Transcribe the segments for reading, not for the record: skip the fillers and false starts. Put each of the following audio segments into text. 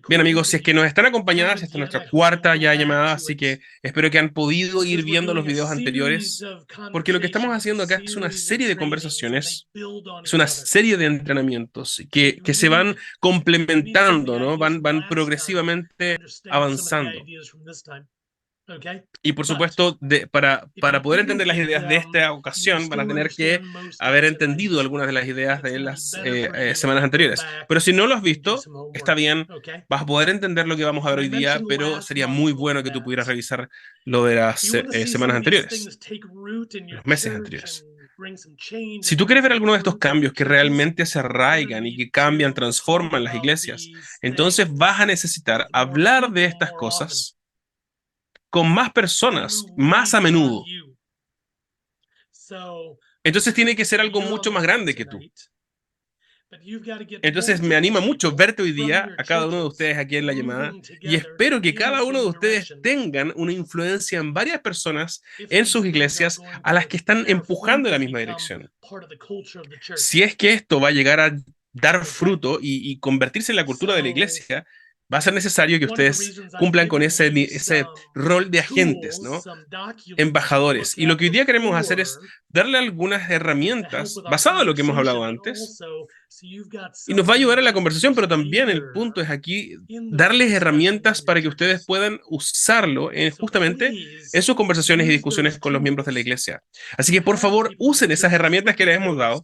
Bien, amigos, si es que nos están acompañadas, esta es nuestra cuarta ya llamada, así que espero que han podido ir viendo los videos anteriores, porque lo que estamos haciendo acá es una serie de conversaciones, es una serie de entrenamientos que se van complementando, ¿no? Van progresivamente avanzando. Y por supuesto, para poder entender las ideas de esta ocasión, van a tener que haber entendido algunas de las ideas de las semanas anteriores. Pero si no lo has visto, está bien, vas a poder entender lo que vamos a ver hoy día, pero sería muy bueno que tú pudieras revisar lo de las semanas anteriores, los meses anteriores. Si tú quieres ver alguno de estos cambios que realmente se arraigan y que cambian, transforman las iglesias, entonces vas a necesitar hablar de estas cosas con más personas, más a menudo. Entonces tiene que ser algo mucho más grande que tú. Entonces me anima mucho verte hoy día a cada uno de ustedes aquí en la llamada y espero que cada uno de ustedes tengan una influencia en varias personas en sus iglesias a las que están empujando en la misma dirección. Si es que esto va a llegar a dar fruto y convertirse en la cultura de la iglesia, va a ser necesario que ustedes cumplan con ese rol de agentes, ¿no? Embajadores. Y lo que hoy día queremos hacer es darle algunas herramientas basadas en lo que hemos hablado antes. Y nos va a ayudar en la conversación, pero también el punto es aquí darles herramientas para que ustedes puedan usarlo justamente en sus conversaciones y discusiones con los miembros de la iglesia. Así que por favor, usen esas herramientas que les hemos dado.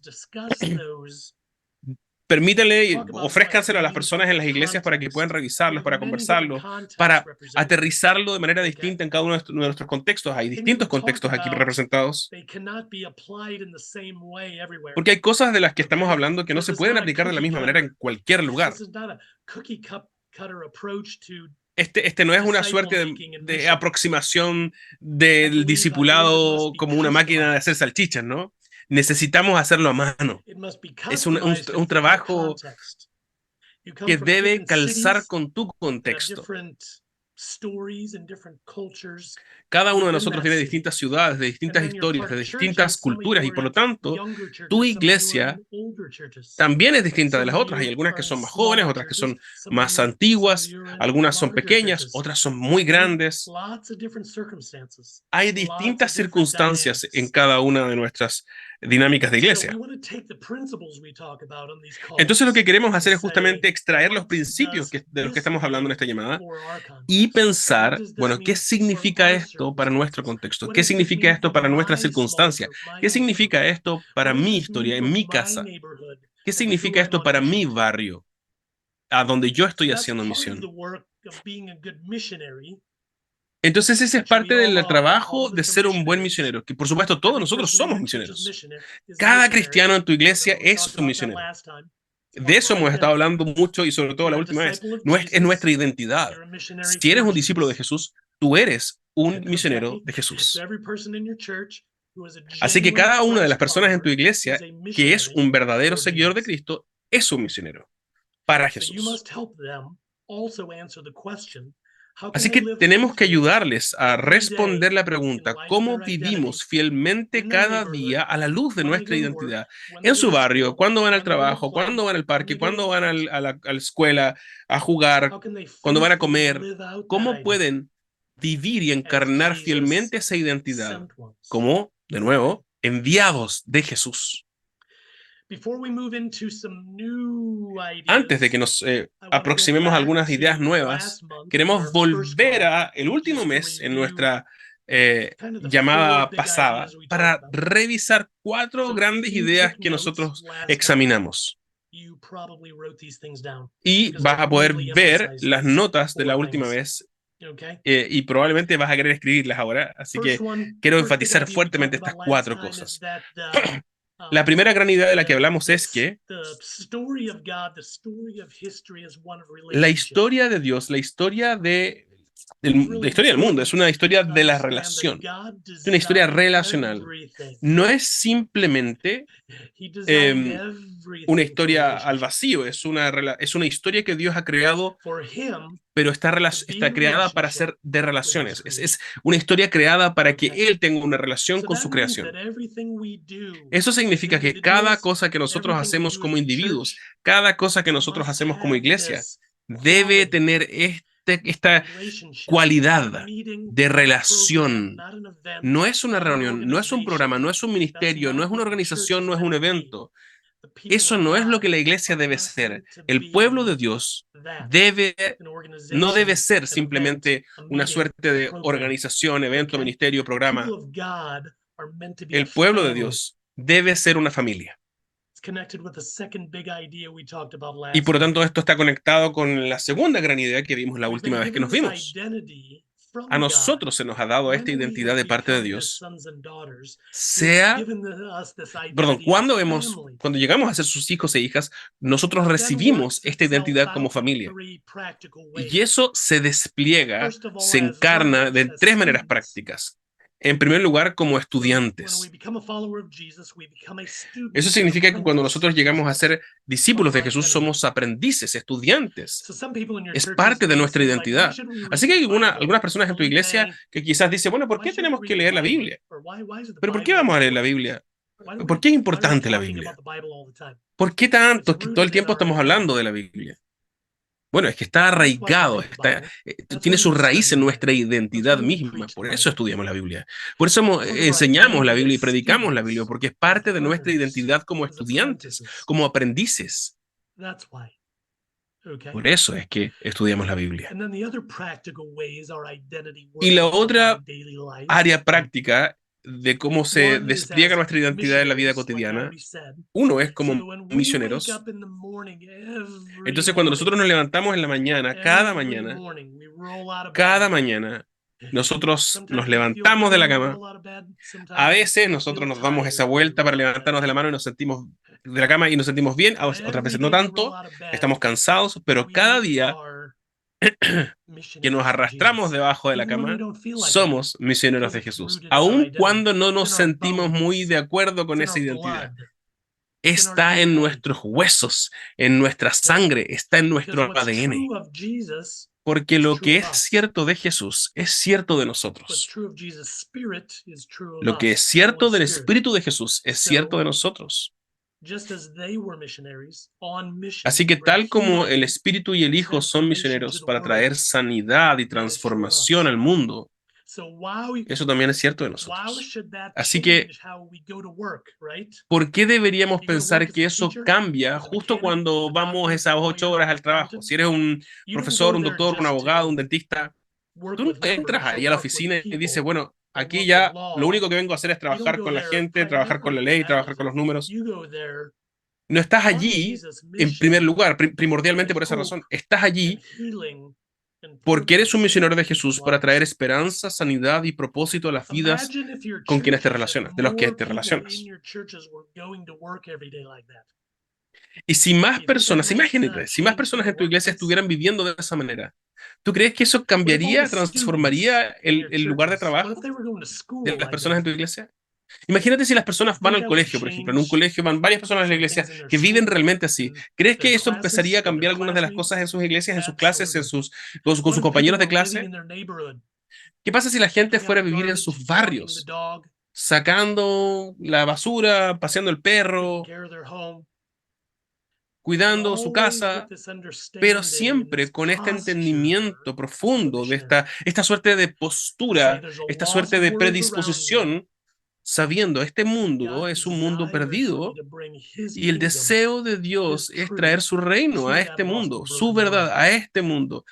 Permítanle, ofrézcanselo a las personas en las iglesias para que puedan revisarlos, para conversarlo, para aterrizarlo de manera distinta en cada uno de nuestros contextos. Hay distintos contextos aquí representados, porque hay cosas de las que estamos hablando que no se pueden aplicar de la misma manera en cualquier lugar. Este no es una suerte de aproximación del discipulado como una máquina de hacer salchichas, ¿no? Necesitamos hacerlo a mano. Es un trabajo que debe calzar con tu contexto. Cada uno de nosotros viene de distintas ciudades, de distintas historias, de distintas culturas y por lo tanto, tu iglesia también es distinta de las otras. Hay algunas que son más jóvenes, otras que son más antiguas, algunas son pequeñas, otras son muy grandes. Hay distintas circunstancias en cada una de nuestras dinámicas de iglesia. Entonces lo que queremos hacer es justamente extraer los principios de los que estamos hablando en esta llamada y pensar, bueno, ¿qué significa esto para nuestro contexto? ¿Qué significa esto para nuestra circunstancia? ¿Qué significa esto para mi historia, en mi casa? ¿Qué significa esto para mi barrio, a donde yo estoy haciendo misión? Entonces ese es parte del trabajo de ser un buen misionero, que por supuesto todos nosotros somos misioneros. Cada cristiano en tu iglesia es un misionero. De eso hemos estado hablando mucho y sobre todo la última vez. Es nuestra identidad. Si eres un discípulo de Jesús, tú eres un misionero de Jesús. Así que cada una de las personas en tu iglesia que es un verdadero seguidor de Cristo es un misionero para Jesús. Así que tenemos que ayudarles a responder la pregunta, ¿cómo vivimos fielmente cada día a la luz de nuestra identidad? En su barrio, cuando van al trabajo, cuando van al parque, cuando van a la escuela a jugar, cuando van a comer, ¿cómo pueden vivir y encarnar fielmente esa identidad como, de nuevo, enviados de Jesús? Antes de que nos aproximemos a algunas ideas nuevas, queremos volver a el último mes en nuestra llamada pasada para revisar cuatro grandes ideas que nosotros examinamos. Y vas a poder ver las notas de la última vez y probablemente vas a querer escribirlas ahora. Así que quiero enfatizar fuertemente estas cuatro cosas. La primera gran idea de la que hablamos es que la historia de Dios, la historia del mundo, es una historia de la relación, es una historia relacional. No es simplemente eh, una historia al vacío, es una historia que Dios ha creado, pero está creada para ser de relaciones. Es una historia creada para que Él tenga una relación con su creación. Eso significa que cada cosa que nosotros hacemos como individuos, cada cosa que nosotros hacemos como iglesia, debe tener esta cualidad de relación. No es una reunión, no es un programa, no es un ministerio, no es una organización, no es un evento. Eso no es lo que la iglesia debe ser. El pueblo de Dios debe, no debe ser simplemente una suerte de organización, evento, ministerio, programa. El pueblo de Dios debe ser una familia. Y por lo tanto esto está conectado con la segunda gran idea que vimos la última vez que nos vimos. A nosotros se nos ha dado esta identidad de parte de Dios, sea, perdón, cuando llegamos a ser sus hijos e hijas, nosotros recibimos esta identidad como familia. Y eso se despliega, se encarna de tres maneras prácticas. En primer lugar, como estudiantes. Eso significa que cuando nosotros llegamos a ser discípulos de Jesús, somos aprendices, estudiantes. Es parte de nuestra identidad. Así que hay algunas personas en tu iglesia que quizás dicen, bueno, ¿por qué tenemos que leer la Biblia? ¿Pero por qué vamos a leer la Biblia? ¿Por qué es importante la Biblia? ¿Por qué tanto que todo el tiempo estamos hablando de la Biblia? Bueno, es que está arraigado, tiene su raíz en nuestra identidad misma. Por eso estudiamos la Biblia. Por eso enseñamos la Biblia y predicamos la Biblia, porque es parte de nuestra identidad como estudiantes, como aprendices. Por eso es que estudiamos la Biblia. Y la otra área práctica de cómo se despliega nuestra identidad en la vida cotidiana, uno es como misioneros. Entonces, cuando nosotros nos levantamos en la mañana, cada mañana, nosotros nos levantamos de la cama. A veces nosotros nos damos esa vuelta para levantarnos de la mano y nos sentimos de la cama y nos sentimos bien, otras veces no tanto, estamos cansados, pero cada día que nos arrastramos debajo de la cama, somos misioneros de Jesús, aun cuando no nos sentimos muy de acuerdo con esa identidad. Está en nuestros huesos, en nuestra sangre, está en nuestro ADN. Porque lo que es cierto de Jesús es cierto de nosotros. Lo que es cierto del Espíritu de Jesús es cierto de nosotros. Así que tal como el Espíritu y el Hijo son misioneros para traer sanidad y transformación al mundo, eso también es cierto de nosotros. Así que, ¿por qué deberíamos pensar que eso cambia justo cuando vamos esas 8 horas al trabajo? Si eres un profesor, un doctor, un abogado, un dentista, tú no entras ahí a la oficina y dices, bueno, aquí ya lo único que vengo a hacer es trabajar con la gente, trabajar con la ley, trabajar con los números. No estás allí en primer lugar, primordialmente por esa razón. Estás allí porque eres un misionero de Jesús para traer esperanza, sanidad y propósito a las vidas con quienes te relacionas, de los que te relacionas. Y si más personas, imagínate, si más personas en tu iglesia estuvieran viviendo de esa manera, ¿tú crees que eso cambiaría, transformaría el lugar de trabajo de las personas en tu iglesia? Imagínate si las personas van al colegio, por ejemplo, en un colegio van varias personas a la iglesia que viven realmente así. ¿Crees que eso empezaría a cambiar algunas de las cosas en sus iglesias, en sus clases, con sus compañeros de clase? ¿Qué pasa si la gente fuera a vivir en sus barrios, sacando la basura, paseando el perro, cuidando su casa, pero siempre con este entendimiento profundo de esta suerte de postura, esta suerte de predisposición, sabiendo este mundo es un mundo perdido y el deseo de Dios es traer su reino a este mundo, su verdad a este mundo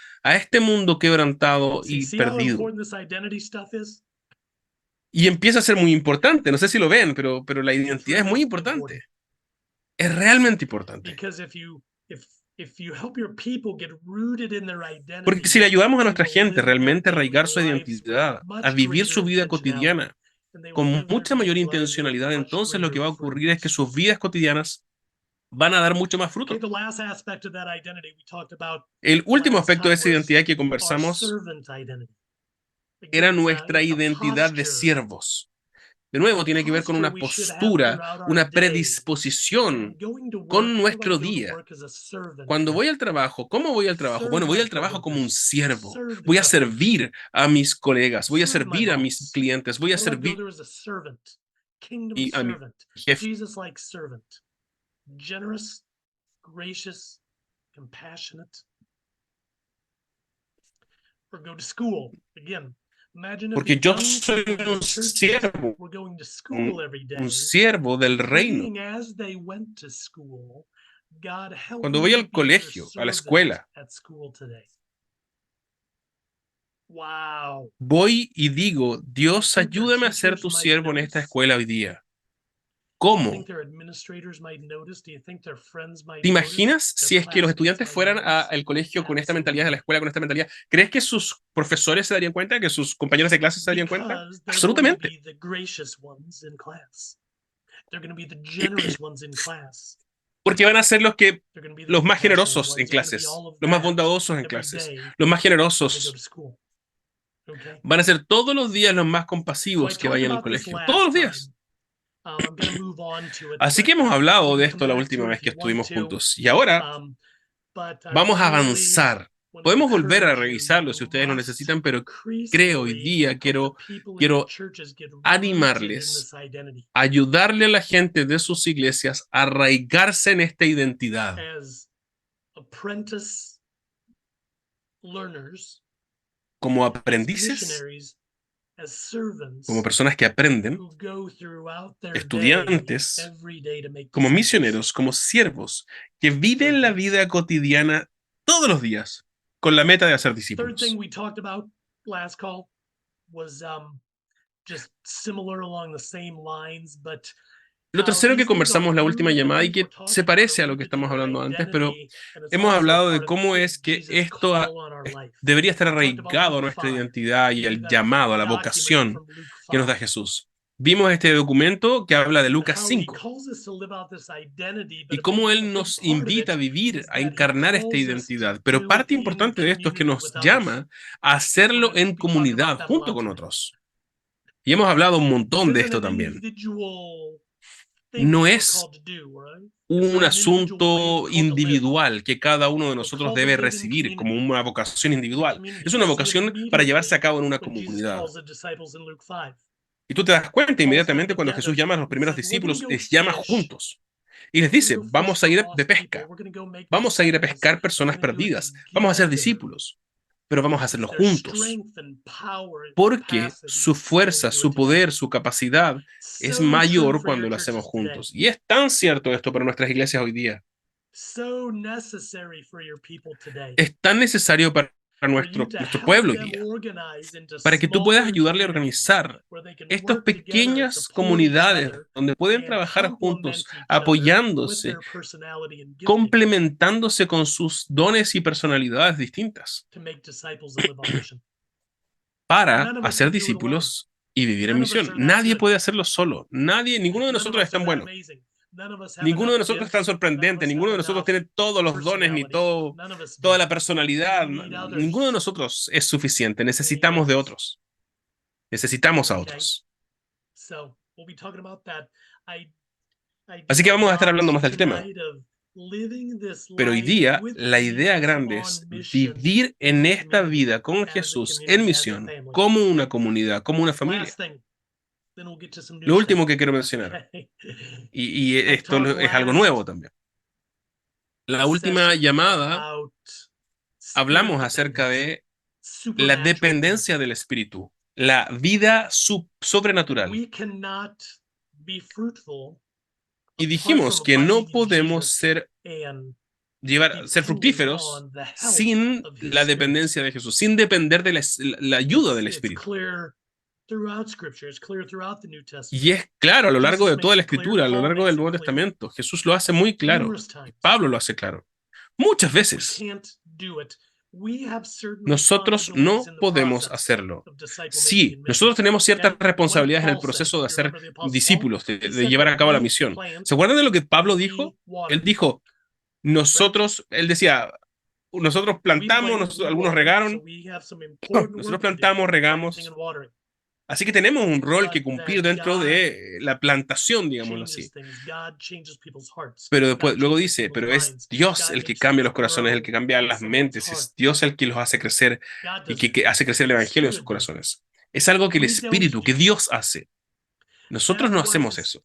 quebrantado y perdido. Y empieza a ser muy importante, no sé si lo ven, pero la identidad es muy importante, es realmente importante. Porque si le ayudamos a nuestra gente realmente a arraigar su identidad, a vivir su vida cotidiana con mucha mayor intencionalidad, entonces lo que va a ocurrir es que sus vidas cotidianas van a dar mucho más fruto. El último aspecto de esa identidad que conversamos era nuestra identidad de siervos. De nuevo, tiene que ver con una postura, una predisposición con nuestro día. Cuando voy al trabajo, ¿cómo voy al trabajo? Bueno, voy al trabajo como un siervo. Voy a servir a mis colegas, voy a servir a mis clientes, voy a servir a mi jefe. Porque yo soy un siervo del reino. Cuando voy al colegio, a la escuela, voy y digo, Dios, ayúdame a ser tu siervo en esta escuela hoy día. ¿Cómo? ¿Te imaginas si es que los estudiantes fueran al colegio con esta mentalidad, a la escuela con esta mentalidad? ¿Crees que sus profesores se darían cuenta? ¿Que sus compañeros de clase se darían cuenta? Absolutamente. Porque van a ser los más generosos en clases, los más bondadosos en clases, los más generosos. Van a ser todos los días los más compasivos que vayan al colegio. Todos los días. Así que hemos hablado de esto la última vez que estuvimos juntos. Y ahora vamos a avanzar. Podemos volver a revisarlo si ustedes lo necesitan, pero creo hoy día quiero animarles, ayudarle a la gente de sus iglesias a arraigarse en esta identidad. Como aprendices, como personas que aprenden, estudiantes, como misioneros, como siervos, que viven la vida cotidiana todos los días con la meta de hacer discípulos. Lo tercero que conversamos la última llamada y que se parece a lo que estamos hablando antes, pero hemos hablado de cómo es que esto debería estar arraigado a nuestra identidad y al llamado, a la vocación que nos da Jesús. Vimos este documento que habla de Lucas 5 y cómo Él nos invita a vivir, a encarnar esta identidad. Pero parte importante de esto es que nos llama a hacerlo en comunidad, junto con otros. Y hemos hablado un montón de esto también. No es un asunto individual que cada uno de nosotros debe recibir como una vocación individual. Es una vocación para llevarse a cabo en una comunidad. Y tú te das cuenta inmediatamente cuando Jesús llama a los primeros discípulos, les llama juntos. Y les dice, vamos a ir de pesca, vamos a ir a pescar personas perdidas, vamos a ser discípulos, pero vamos a hacerlo juntos. Porque su fuerza, su poder, su capacidad es mayor cuando lo hacemos juntos. Y es tan cierto esto para nuestras iglesias hoy día. Es tan necesario para nuestro pueblo hoy día, para que tú puedas ayudarle a organizar estas pequeñas comunidades donde pueden trabajar juntos, apoyándose, complementándose con sus dones y personalidades distintas, para hacer discípulos y vivir en misión. Nadie puede hacerlo solo. Nadie, ninguno de nosotros es tan bueno. Ninguno de nosotros es tan sorprendente, ninguno de nosotros tiene todos los dones ni toda la personalidad. Ninguno de nosotros es suficiente. Necesitamos de otros. Necesitamos a otros. Así que vamos a estar hablando más del tema. Pero hoy día la idea grande es vivir en esta vida con Jesús en misión, como una comunidad, como una familia. Lo último que quiero mencionar, y esto es algo nuevo también. La última llamada hablamos acerca de la dependencia del Espíritu, la vida sobrenatural. Y dijimos que no podemos ser fructíferos sin la dependencia de Jesús, sin depender de la ayuda del Espíritu. Y es claro a lo largo de toda la Escritura, a lo largo del Nuevo Testamento. Jesús lo hace muy claro. Pablo lo hace claro. Muchas veces. Nosotros no podemos hacerlo. Sí, nosotros tenemos ciertas responsabilidades en el proceso de hacer discípulos, de llevar a cabo la misión. ¿Se acuerdan de lo que Pablo dijo? Él dijo, él decía, nosotros plantamos, algunos regaron, nosotros plantamos, regamos. Así que tenemos un rol que cumplir dentro de la plantación, digámoslo así. Pero luego dice, pero es Dios el que cambia los corazones, el que cambia las mentes, es Dios el que los hace crecer y que hace crecer el evangelio en sus corazones. Es algo que el Espíritu, que Dios hace. Nosotros no hacemos eso.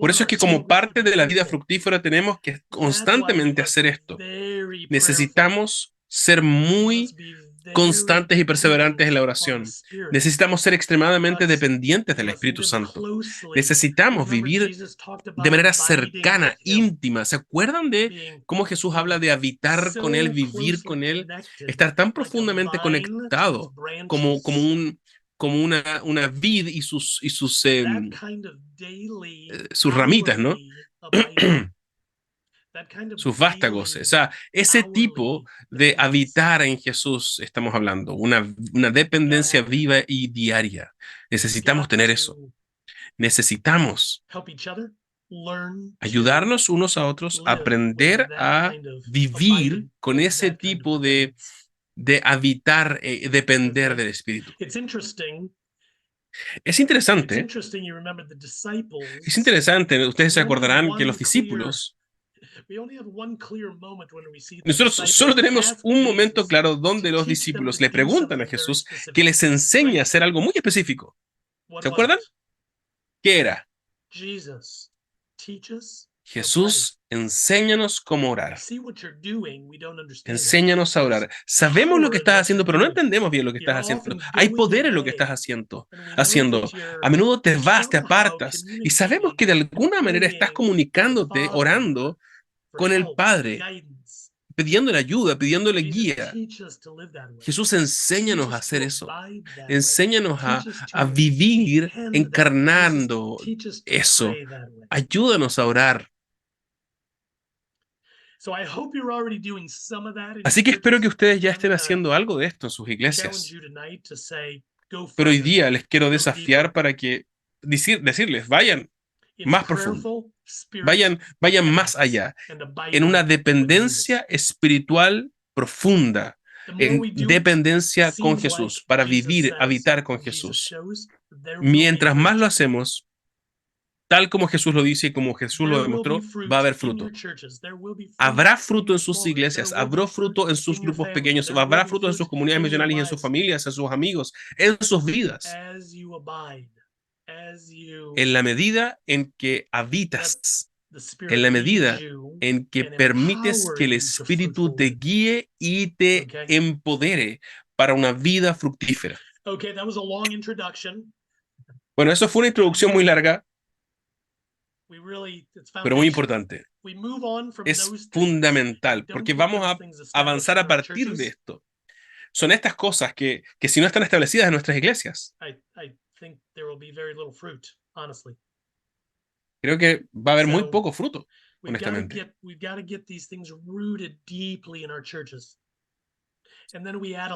Por eso es que como parte de la vida fructífera tenemos que constantemente hacer esto. Necesitamos ser muy constantes y perseverantes en la oración. Necesitamos ser extremadamente dependientes del Espíritu Santo. Necesitamos vivir de manera cercana, íntima. ¿Se acuerdan de cómo Jesús habla de habitar con Él, vivir con Él? Estar tan profundamente conectado como una vid y sus ramitas, ¿no? Sus vástagos. O sea, ese tipo de habitar en Jesús estamos hablando, una dependencia viva y diaria. Necesitamos tener eso. Necesitamos ayudarnos unos a otros, aprender a vivir con ese tipo de habitar, depender del Espíritu. Es interesante, ustedes se acordarán que los discípulos, nosotros solo tenemos un momento claro donde los discípulos le preguntan a Jesús que les enseñe a hacer algo muy específico. ¿Se acuerdan? ¿Qué era? Jesús, enséñanos cómo orar. Enséñanos a orar. Sabemos lo que estás haciendo, pero no entendemos bien lo que estás haciendo. Hay poder en lo que estás haciendo. A menudo te vas, te apartas, y sabemos que de alguna manera estás comunicándote, orando con el Padre, pidiéndole ayuda, pidiéndole guía. Jesús, enséñanos a hacer eso. Enséñanos a vivir encarnando eso. Ayúdanos a orar. Así que espero que ustedes ya estén haciendo algo de esto en sus iglesias. Pero hoy día les quiero desafiar para que decirles, vayan más profundo, vayan más allá, en una dependencia espiritual profunda, en dependencia con Jesús, para vivir, habitar con Jesús. Mientras más lo hacemos, tal como Jesús lo dice y como Jesús lo demostró, va a haber fruto. Habrá fruto en sus iglesias, habrá fruto en sus grupos pequeños, habrá fruto en sus comunidades misionales y en sus familias, en sus amigos, en sus vidas. En la medida en que habitas, en la medida en que permites que el Espíritu te guíe y te empodere para una vida fructífera. Bueno, eso fue una introducción muy larga, pero muy importante. Es fundamental, porque vamos a avanzar a partir de esto. Son estas cosas que si no están establecidas en nuestras iglesias, creo que va a haber muy poco fruto, honestamente.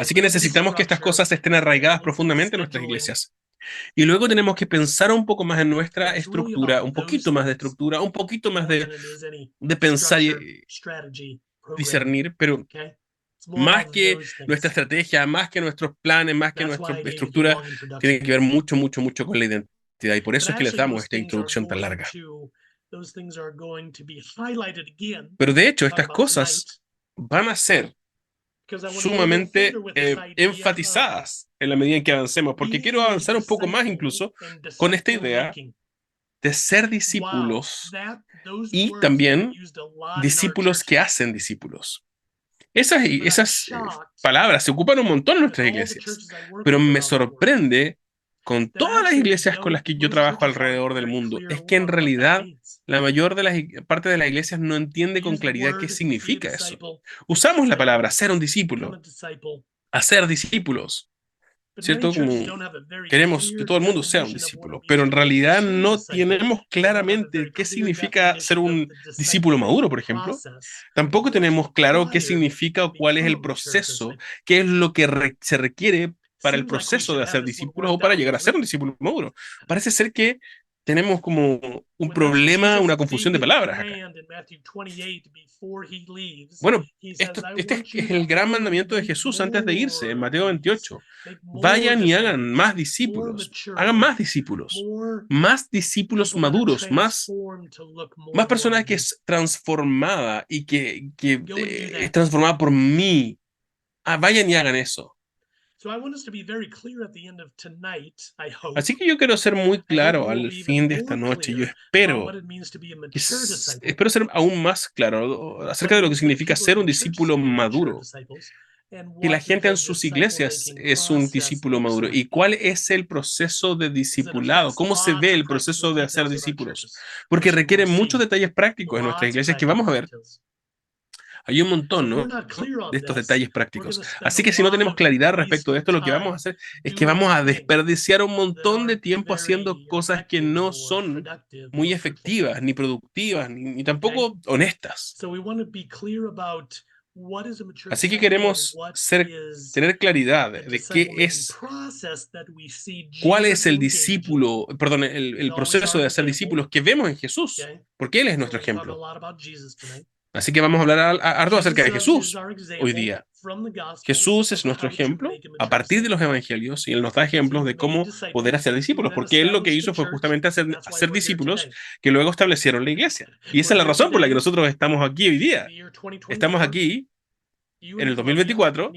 Así que necesitamos que estas cosas estén arraigadas profundamente en nuestras iglesias. Y luego tenemos que pensar un poco más en nuestra estructura, un poquito más de estructura, un poquito más de pensar y discernir, pero más que nuestra estrategia, más que nuestros planes, más que nuestra estructura, tiene que ver mucho, mucho, mucho con la identidad. Y por eso es que les damos esta introducción tan larga. Pero de hecho, estas cosas van a ser sumamente enfatizadas en la medida en que avancemos, porque quiero avanzar un poco más incluso con esta idea de ser discípulos y también discípulos que hacen discípulos. Esas palabras se ocupan un montón en nuestras iglesias, pero me sorprende con todas las iglesias con las que yo trabajo alrededor del mundo, es que en realidad la mayor de las parte de las iglesias no entiende con claridad qué significa eso. Usamos la palabra ser un discípulo, hacer discípulos, ¿cierto? Como queremos que todo el mundo sea un discípulo, pero en realidad no tenemos claramente qué significa ser un discípulo maduro, por ejemplo. Tampoco tenemos claro qué significa o cuál es el proceso, qué es lo que se requiere para el proceso de hacer discípulos o para llegar a ser un discípulo maduro. Parece ser que tenemos como un problema, una confusión de palabras acá. Bueno, este es el gran mandamiento de Jesús antes de irse, en Mateo 28. Vayan y hagan más discípulos maduros, más personas que es transformada y que es transformada por mí. Vayan y hagan eso. Así que yo quiero ser muy claro al fin de esta noche. Yo espero espero ser aún más claro acerca de lo que significa ser un discípulo maduro, que la gente en sus iglesias es un discípulo maduro. ¿Y cuál es el proceso de discipulado? ¿Cómo se ve el proceso de hacer discípulos? Porque requiere muchos detalles prácticos en nuestras iglesias que vamos a ver. Hay un montón, ¿no? De estos detalles prácticos. Así que si no tenemos claridad respecto de esto, lo que vamos a hacer es que vamos a desperdiciar un montón de tiempo haciendo cosas que no son muy efectivas, ni productivas, ni tampoco honestas. Así que queremos tener claridad de cuál es el discípulo, perdón, el proceso de hacer discípulos que vemos en Jesús, porque Él es nuestro ejemplo. Así que vamos a hablar harto acerca de Jesús hoy día. Jesús es nuestro ejemplo a partir de los evangelios y Él nos da ejemplos de cómo poder hacer discípulos, porque Él lo que hizo fue justamente hacer discípulos que luego establecieron la iglesia. Y esa es la razón por la que nosotros estamos aquí hoy día. Estamos aquí en el 2024,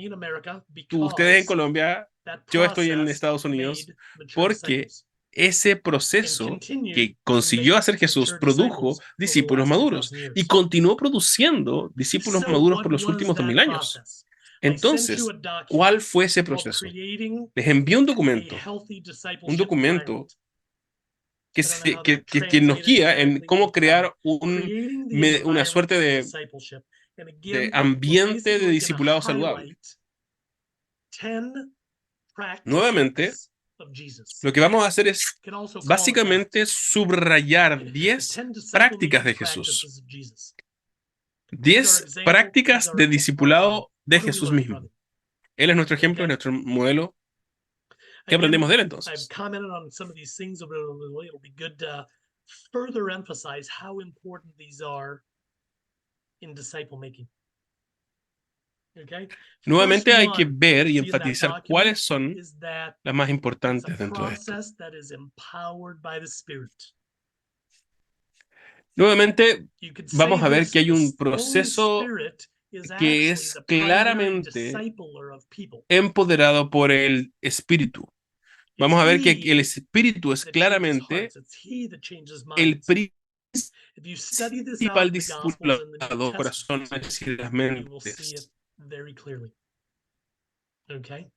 ustedes en Colombia, yo estoy en Estados Unidos, porque ese proceso que consiguió hacer Jesús produjo discípulos maduros y continuó produciendo discípulos maduros por los últimos 2000 años. Entonces, ¿cuál fue ese proceso? Les envié un documento que nos guía en cómo crear una suerte de ambiente de discipulado saludable. Nuevamente, lo que vamos a hacer es básicamente subrayar 10 prácticas de Jesús. 10 prácticas de discipulado de Jesús mismo. Él es nuestro ejemplo, es nuestro modelo. ¿Qué aprendemos de él entonces? Nuevamente hay que ver y enfatizar cuáles son las más importantes dentro de esto. Nuevamente vamos a ver que hay un proceso que es claramente empoderado por el Espíritu. Vamos a ver que el Espíritu es claramente el principal discipulador de corazones y las mentes. Okay.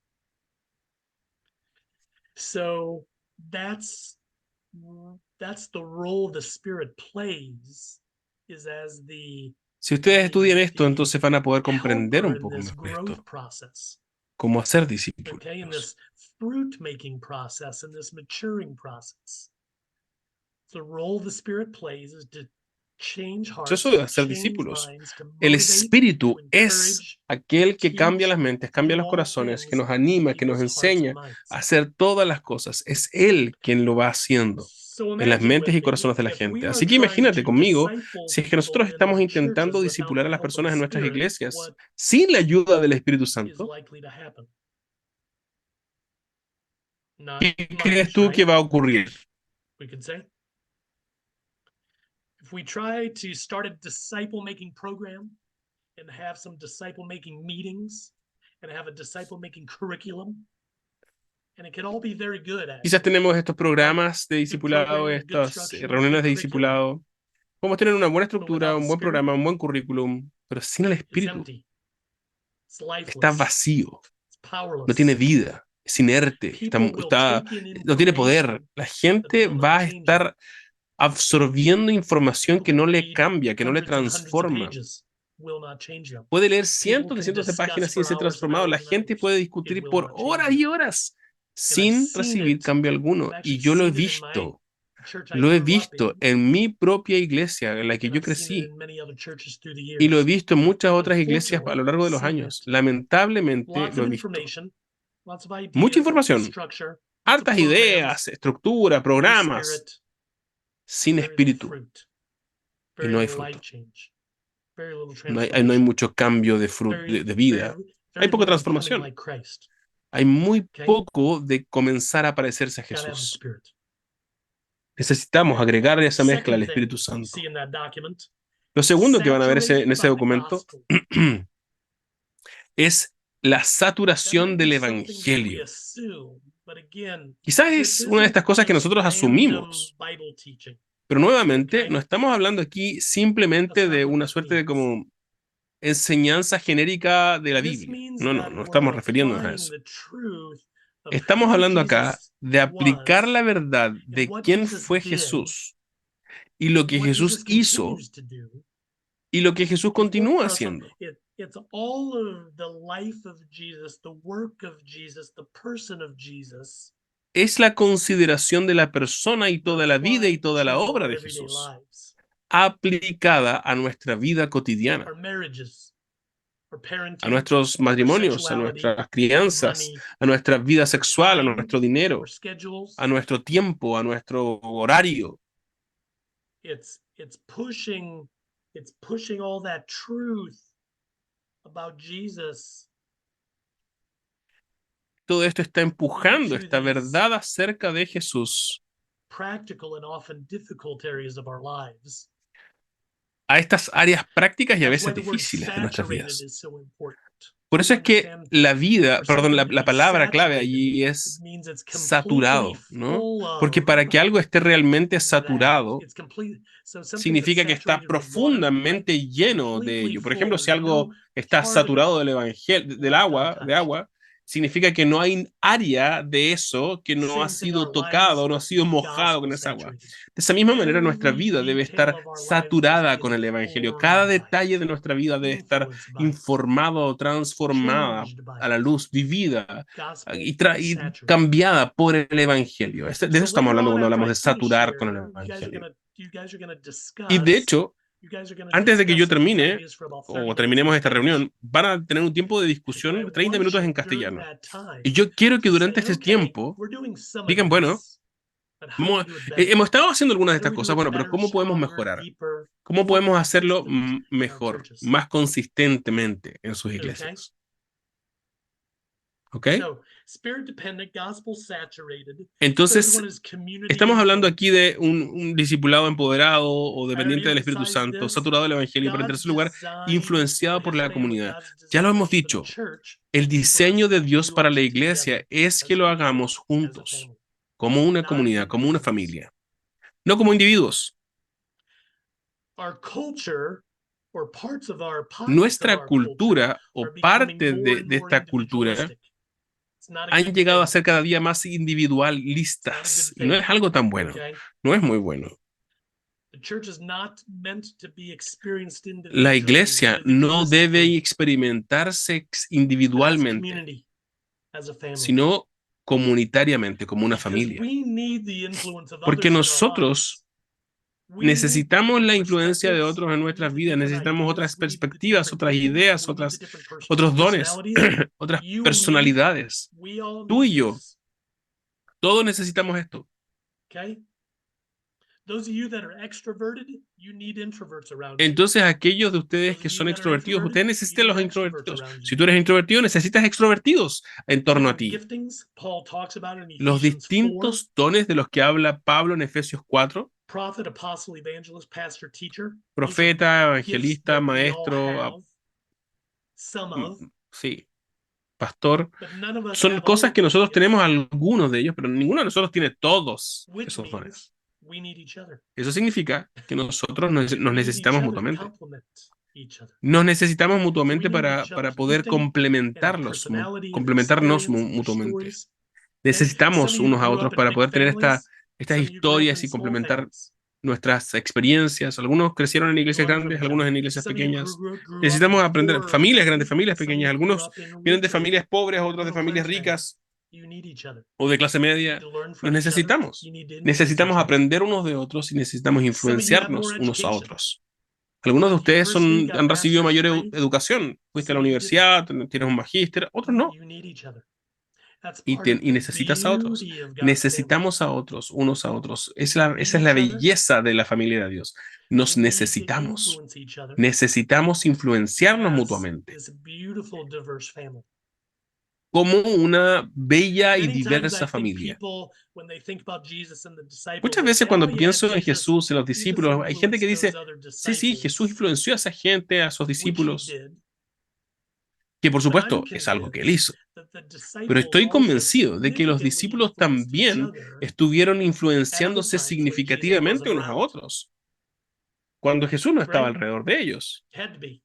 So that's the role the Spirit plays, is as the Si ustedes estudian esto, entonces van a poder comprender un poco mejor esto, cómo hacer discípulos. Okay, in this fruit making process, in this maturing process. The role the Spirit plays is to change hearts, Proceso de hacer discípulos. El Espíritu es aquel que cambia las mentes, cambia los corazones, que nos anima, que nos enseña a hacer todas las cosas. Es Él quien lo va haciendo en las mentes y corazones de la gente. Así que imagínate conmigo, si es que nosotros estamos intentando discipular a las personas en nuestras iglesias sin la ayuda del Espíritu Santo, ¿qué crees tú que va a ocurrir? If we try to start a disciple-making program and have some disciple-making meetings and have a disciple-making curriculum, and it can all be very good. Quizás tenemos estos programas de discipulado, estas reuniones de discipulado. Podemos tener una buena estructura, un buen programa, un buen currículum, pero sin el Espíritu está vacío, no tiene vida, es inerte, no tiene poder. La gente va a estar absorbiendo información que no le cambia, que no le transforma. Puede leer cientos de páginas sin ser transformado. La gente puede discutir por horas y horas sin recibir cambio alguno. Y yo lo he visto. Lo he visto en mi propia iglesia, en la que yo crecí. Y lo he visto en muchas otras iglesias a lo largo de los años. Lamentablemente lo he visto. Mucha información, hartas ideas, estructura, programas, sin espíritu. Y no hay fruto. No hay mucho cambio de vida. Hay poca transformación. Hay muy poco de comenzar a parecerse a Jesús. Necesitamos agregarle esa mezcla al Espíritu Santo. Lo segundo que van a ver en ese documento es la That saturación may be del something that we evangelio. assume, but again, Quizás this es una de isn't estas cosas que just nosotros random asumimos, Bible teaching, pero nuevamente okay? no estamos hablando aquí That's simplemente not de what una this suerte de means. como enseñanza genérica de la This Biblia. means No, no, that no estamos we're refiriéndonos a applying eso. the truth of Estamos who hablando acá Jesus de aplicar was la verdad and de what quién Jesus fue did Jesús y lo and que what Jesús Jesus hizo continues to do y lo que Jesús and work continúa for us. haciendo. It's all of the life of Jesus, the work of Jesus, the person of Jesus. Es la consideración de la persona y We're toda la vida y applying toda la to obra our de everyday Jesús lives, aplicada a nuestra vida cotidiana, our marriages, our a parenting, nuestros our matrimonios, a sexuality, nuestras our crianzas, money, a nuestra vida our sexual, a time, nuestro dinero, our schedules. a nuestro tiempo, a nuestro horario. It's pushing all that truth about Jesus Todo esto está empujando into esta these verdad acerca de Jesús practical and often difficult areas of our lives. a estas áreas prácticas y a That's why veces the word difíciles de nuestras saturated vidas. is so important. Por eso es que Understand, la vida, for perdón, something to la be palabra clave saturated, allí it es means it's completely saturado, ¿no? full Porque of para que algo esté realmente that. saturado, It's complete. So something that's significa que está saturated with water, right? profundamente lleno de Completely ello. Por full. ejemplo, si There's algo no está part of it saturado del evangelio, left de untouched. agua, significa que no hay área de eso que no ha Same thing, sido our lives tocado, no ha must sido be mojado con gospel esa agua. saturated. De esa misma manera, nuestra Every vida debe detail estar of our lives must saturada be con el evangelio. informed Cada by detalle de it, nuestra vida debe estar influenced by it, informado o transformada changed by a la it. luz, vivida Gospel y saturated. cambiada por el evangelio. De eso So estamos later hablando on, cuando after hablamos I de finish saturar con el here, evangelio. you guys are gonna Y de discuss. hecho, You guys are gonna antes de que yo discuss some of these termine ideas for about 30 o minutes terminemos in esta Spanish. reunión, van a tener un tiempo de And what I discusión, 30 want minutos en you during castellano. that time Y yo quiero que to durante say, este okay, tiempo we're doing some of digan, bueno, this, but how do we do it better? hemos estado haciendo algunas de How do estas we do cosas, it bueno, pero better, ¿cómo podemos stronger, mejorar? deeper, ¿Cómo more podemos hacerlo consistent in our mejor, churches? más consistentemente en sus Okay. iglesias? ¿Ok? So, spirit dependent, gospel saturated. Third Entonces, one is community estamos hablando influence. aquí de un discipulado empoderado o I already dependiente del Espíritu emphasized Santo, this. saturado del Evangelio, pero en God's tercer lugar, design influenciado for por his la family, comunidad. God's Ya lo design hemos for the dicho, church el is for us diseño de to Dios do para it la together iglesia es as que lo people, hagamos as a juntos, family, como una not comunidad, como una individuals. familia, no como individuos. Our culture or parts of our pockets of Nuestra our culture cultura o are becoming parte more and de more esta cultura individualistic. It's not a han good llegado a thing. ser cada día más It's not a individualistas good y no thing. es algo tan bueno, Okay? no es muy bueno. The church is not meant to be experienced La individually, iglesia no debe individualistically, experimentarse but as a individualmente, community, as a family. sino comunitariamente, como una Because familia. we need the influence of Porque others in our nosotros lives. We need necesitamos la different influencia de perspectives, otros en we need nuestras the vidas, different necesitamos otras ideas, we need the perspectivas, different otras giftings, ideas, we need the different otros dones, personalities. otras You and me, personalidades. we all Tú y need yo, this. todos necesitamos esto. Okay? Those of you that are extroverted, you need introverts around you. Entonces, aquellos de ustedes Those que of you son that are extrovertidos, ustedes introverted, you necesitan need los extroverts introvertidos. around Si you. tú eres introvertido, necesitas extrovertidos en torno a Different ti. giftings Paul talks about in Los Ephesians 4. distintos dones de los que habla Pablo en Efesios 4, Prophet, apostle, evangelist, pastor, teacher. Those are profeta, gifts evangelista, that we all maestro, have, some of, sí, pastor, but none of us son have all cosas of que those nosotros tenemos gifts, algunos de ellos, pero ninguno de nosotros tiene todos which esos dones. means we need each other. Eso significa que nosotros nos We need each necesitamos other to mutuamente. complement each other. Nos necesitamos We mutuamente need each para other's poder gifting and complementarnos personality and mutuamente. experience and stories. Okay? Some Necesitamos of you unos a grew otros up in para big poder tener families. estas Some of you grew up historias in y small complementar families. nuestras experiencias. Algunos crecieron en iglesias Learn from grandes, each algunos other. en iglesias Some of you pequeñas. grew up in Necesitamos aprender, poor familias grandes, families. familias Some of pequeñas. you grew Algunos up in vienen de rich familias pobres, otros de middle familias class ricas families. You need each other. o de clase media. To learn Nos from each other, necesitamos. you need to influence Necesitamos each other. aprender unos de otros y necesitamos Some of you have more influenciarnos unos a education. otros. Algunos de ustedes University, got a han recibido master's mayor degree. educación. Fuiste a la Some of you didn't. universidad, tienes un magíster, otros no. You need each other. That's Y, part of y the necesitas a otros. beauty of God's family. Necesitamos a otros, unos a otros. Esa es la each other. belleza de la familia de Dios. Nos We need to necesitamos. influence each other. Necesitamos influenciarnos As mutuamente this beautiful, diverse family. como una bella y Many times I diversa think familia. people, when they think about Jesus and the disciples, Muchas they veces say, cuando "Oh, yeah, pienso en Jesus Jesús, en los discípulos, hay gente que influenced dice, those other sí, Jesús disciples," influenció a esa gente, a esos which he discípulos. did. que por But I'm supuesto es algo que él convinced hizo. that the Pero disciples estoy also convencido de que los significantly discípulos influenced each también other estuvieron at other influenciándose times when Jesus significativamente wasn't unos a around, otros cuando Jesús no estaba right? alrededor de ellos. Had to be.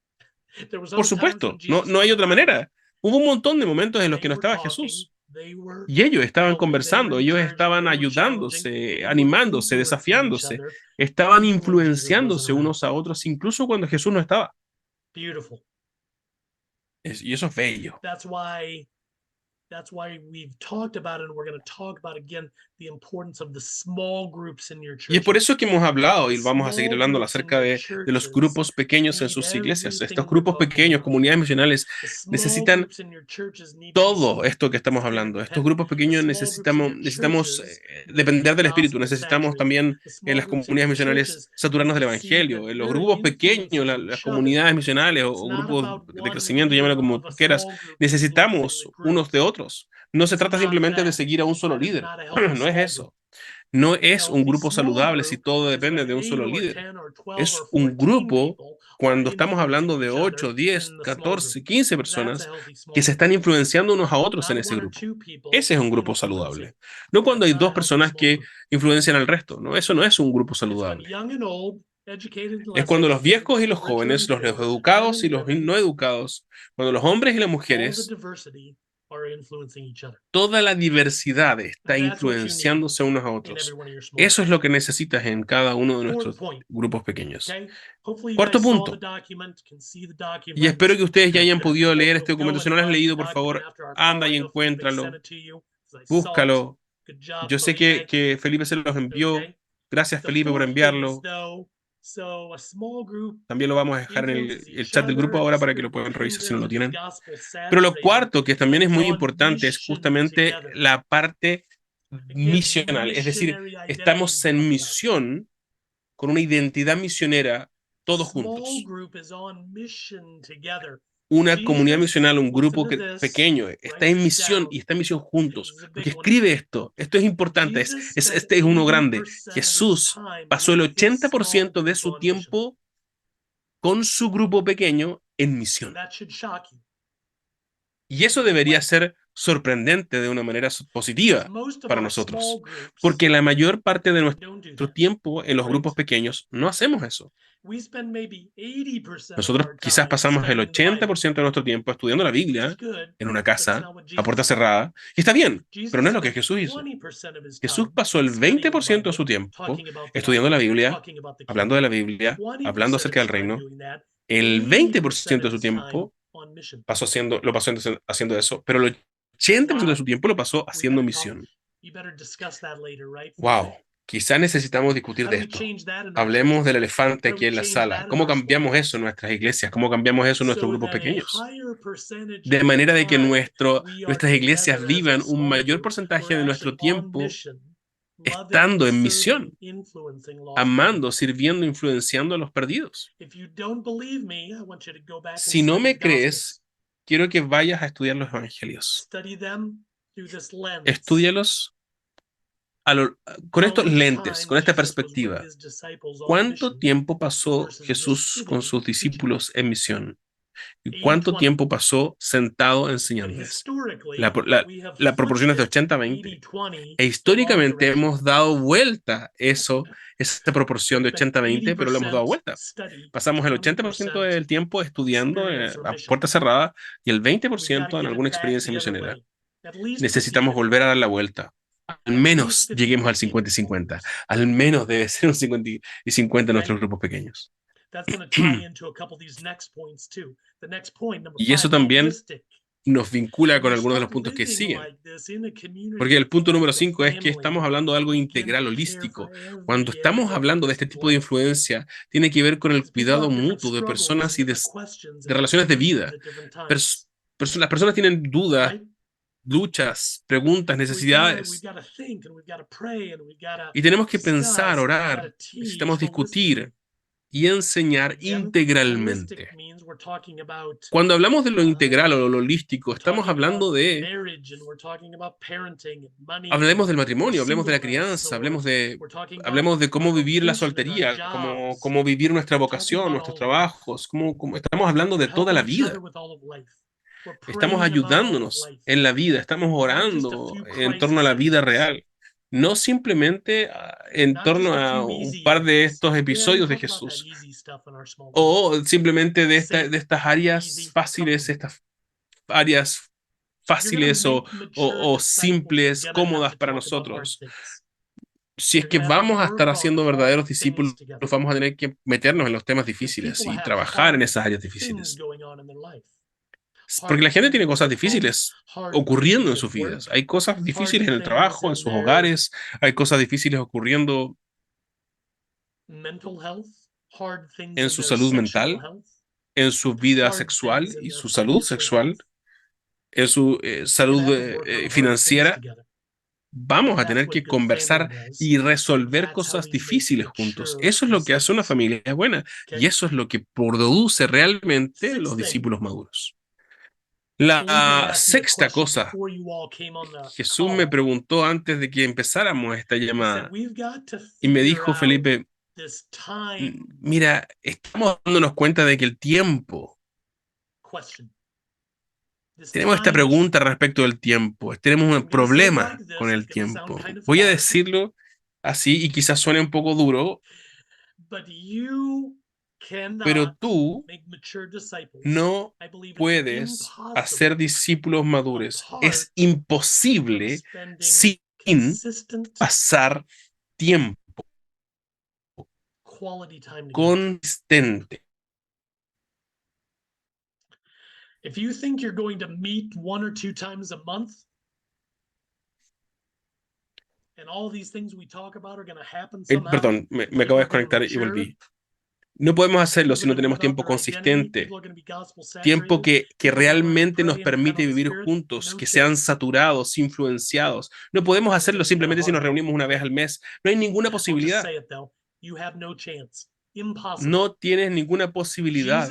There was Por other times when supuesto, no, Jesus no hay wasn't otra around, manera. Hubo un montón de momentos en los they que no were estaba talking, Jesús. they were Y ellos estaban helping, they were conversando, ellos encouraging, estaban they were challenging, ayudándose, they were animándose, influencing each desafiándose, other estaban even when Jesus wasn't influenciándose around. unos a otros, incluso cuando Jesús no estaba. Beautiful. Y eso es bello. That's why we've talked about it, and we're going to talk about again the importance of the small groups in your Y es por churches. eso que hemos hablado y The vamos a seguir small hablando groups in acerca your de los churches grupos pequeños en need sus iglesias. Estos everything we're grupos talking pequeños, about. comunidades misionales, The small necesitan groups in your churches need to be todo esto que estamos fire hablando. Estos dependent. grupos The pequeños small groups in your necesitamos churches need to be depender del Espíritu. gospel Necesitamos saturated. también The en small las groups in your comunidades misionales churches saturarnos need del to see that Evangelio. En los we're grupos pequeños, influencing las each other. comunidades misionales It's o not grupos about de one crecimiento, leader llámalo como of tú a quieras, small group influencing necesitamos the group. unos de otros. No se It's trata not simplemente de that. seguir a un solo That is líder. not a healthy No es small group. eso. No A es un healthy grupo small saludable si group todo is when depende de un 8 solo or líder. 10 or 12 Es or un 14 grupo people are cuando estamos influencing hablando de each other 8, 10, in the small group. 14, 15 That's a personas healthy que small se group. están influenciando unos a otros en Not ese one or grupo. two people Ese es un grupo influencing. saludable. No cuando That's hay not a dos healthy personas small que group. influencian al resto. No, eso no es un grupo It's when saludable. young and old, educated and Es less cuando los educated, viejos y los richer jóvenes, and los poor, men educados and y los women, no educados, cuando los hombres y las all the mujeres, diversity are influencing each other. toda la diversidad está That's what you need influenciándose unos a in every otros. one of your small Eso es groups. lo que necesitas en cada uno de Fourth nuestros point, grupos pequeños. okay? Hopefully you Cuarto guys saw the punto. document, can see the Y document. espero que ustedes ya hayan podido leer este Go documento. Si and no lo has find the leído, por document favor, after our anda call. I y know Felipe sent encuéntralo. it to you. I saw it. Búscalo. Good job, Yo sé Felipe. que Felipe se los envió. Okay. Gracias, The Felipe, por fourth thing is, enviarlo. though, so a small group También lo vamos a dejar en influences el each chat del grupo other, ahora is para que lo puedan revisar si no lo independent, is tienen. gospel Pero lo saturated, cuarto, que también and es is muy on importante, es mission justamente together. la parte Again, misional. Es decir, missionary identity we estamos en talked about. misión con una identidad misionera todos Small juntos. group is on mission together. Una comunidad Jesus, misional, un grupo listen to this, pequeño, está write en this misión down. y está en misión This juntos. is a Porque big one. escribe esto es importante, Jesus spent este es uno grande. 80% of his Jesús time pasó el with his small 80% de group su on mission. tiempo con su grupo pequeño en misión. That should shock you. Y eso debería ser sorprendente de una manera positiva Because most of para our nosotros, small groups porque la mayor parte de don't do nuestro that. tiempo en los Right? grupos pequeños no hacemos eso. We spend maybe 80% of Nosotros our quizás time pasamos el studying the Bible. 80% de nuestro tiempo estudiando la Which is Biblia good, en una but it's casa, not what a Jesus puerta did. cerrada, y está bien, pero Jesus no es lo que spent Jesús hizo. 20% of his Jesús time pasó el studying the 20% de su Bible, tiempo talking about the estudiando la gospel, Biblia, talking about the hablando de la kingdom. Biblia, 20% hablando of acerca his del time reino. doing that, El 80% 20% de of su his time tiempo on mission. lo pasó haciendo eso, pero el 80% de su Wow. tiempo lo pasó We haciendo better talk. misión. You better discuss that later, right, Wow, Felipe? quizá necesitamos discutir How de do we esto. change that in our Hablemos churches? del How elefante do aquí we en la change sala. that in ¿Cómo our small cambiamos groups? eso en nuestras iglesias? ¿Cómo cambiamos eso en nuestros So grupos that a pequeños? higher percentage De of manera de que time we are nuestras iglesias together as a vivan un small mayor group, we're porcentaje de nuestro actually on tiempo mission, loving, estando en serving, misión, influencing lost amando, people. sirviendo, influenciando a los perdidos. If you don't believe me, I want you to go back and Si no study me the Gospels. crees, quiero que vayas a estudiar los evangelios. Study them through this lens. Estúdialos con How estos much lentes, time con esta Jesus was with perspectiva. his disciples on ¿Cuánto mission tiempo pasó versus just Jesús con sitting sus teaching. discípulos en misión? ¿Y cuánto 80-20. tiempo pasó sentado And enseñándoles? historically, La we have la proporción es de flipped it 80-20. 80-20 E the wrong históricamente direction. hemos dado vuelta esa proporción de Spent 80-20, pero lo hemos dado 80% vuelta. study, Pasamos el 80% 20% del tiempo estudiando experience or a mission. puerta cerrada y el We've got 20% to en get alguna it back experiencia the other misionera. way. At least Necesitamos 50-50. volver a dar la vuelta. Al At menos least lleguemos al 50-50. 50-50. Al menos debe ser un 50 y 50 en Okay. nuestros grupos pequeños. That's going to tie into a couple of these next points too. The next point, number Y eso 5, también holistic. nos vincula When con you algunos de los start puntos que living siguen. like this in a community Porque el punto número like a 5 es que estamos family, hablando de algo you can integral, care holístico. for Cuando every estamos area of a hablando de este person's tipo de life. influencia, tiene que ver con el Because people cuidado have different mutuo de struggles personas and y different questions de and relaciones de different vida. needs at different times, Las personas tienen dudas, right? luchas, preguntas, So we've necesidades. got to think and we've got to pray and we've got to Y tenemos que discuss pensar, and we've got orar, to teach necesitamos holistically. discutir y enseñar Again, integralmente. holistic means we're talking about Cuando hablamos de lo integral o lo holístico, we're estamos talking about hablando de, marriage and we're talking about parenting and money hablemos del or matrimonio, hablemos de la singleness crianza, or we're talking about hablemos de cómo our vivir la vocation and our soltería, jobs. cómo vivir nuestra We're talking vocación, about nuestros all of life. trabajos, estamos hablando We're de toda helping la each other vida. with all of life. Estamos ayudándonos en la vida, estamos orando en torno a la vida real, no simplemente en torno a un par de estos episodios de Jesús, o simplemente de estas áreas fáciles, estas áreas fáciles o simples, cómodas para nosotros. Si es que vamos a estar haciendo verdaderos discípulos, vamos a tener que meternos en los temas difíciles y trabajar en esas áreas difíciles. Porque la gente tiene cosas difíciles ocurriendo en sus vidas. Hay cosas difíciles en el trabajo, en sus hogares, hay cosas difíciles ocurriendo en su salud mental, en su vida sexual y su salud sexual, en su salud financiera. Vamos a tener que conversar y resolver cosas difíciles juntos. Eso es lo que hace una familia buena y eso es lo que produce realmente los discípulos maduros. La sexta cosa, Jesús me preguntó antes de que empezáramos esta llamada y me dijo, Felipe, mira, estamos dándonos cuenta de que el tiempo, tenemos esta pregunta respecto del tiempo, tenemos un problema con el tiempo. Voy a decirlo así y quizás suene un poco duro, pero tú no puedes hacer discípulos maduros. Es imposible sin pasar tiempo consistente. If you think you're going to meet 1 or 2 times a month, and all these things we talk about are going to happen somehow, Perdón, me acabo de desconectar y volví. No podemos hacerlo si no tenemos tiempo consistente, tiempo que realmente nos permite vivir juntos, que sean saturados, influenciados. No podemos hacerlo simplemente si nos reunimos una vez al mes. No hay ninguna posibilidad. No tienes ninguna posibilidad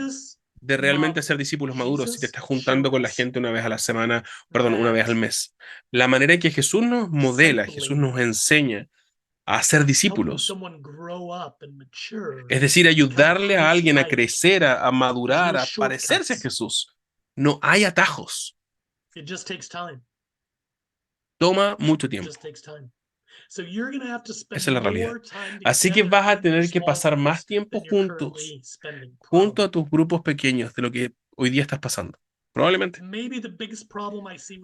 de realmente ser discípulos maduros si te estás juntando con la gente una vez a la semana, perdón, una vez al mes. La manera en que Jesús nos modela, Jesús nos enseña a ser discípulos, es decir, ayudarle a alguien a crecer, a madurar, a parecerse a Jesús. No hay atajos. Toma mucho tiempo. Esa es la realidad. Así que vas a tener que pasar más tiempo juntos, junto a tus grupos pequeños de lo que hoy día estás pasando. Probablemente.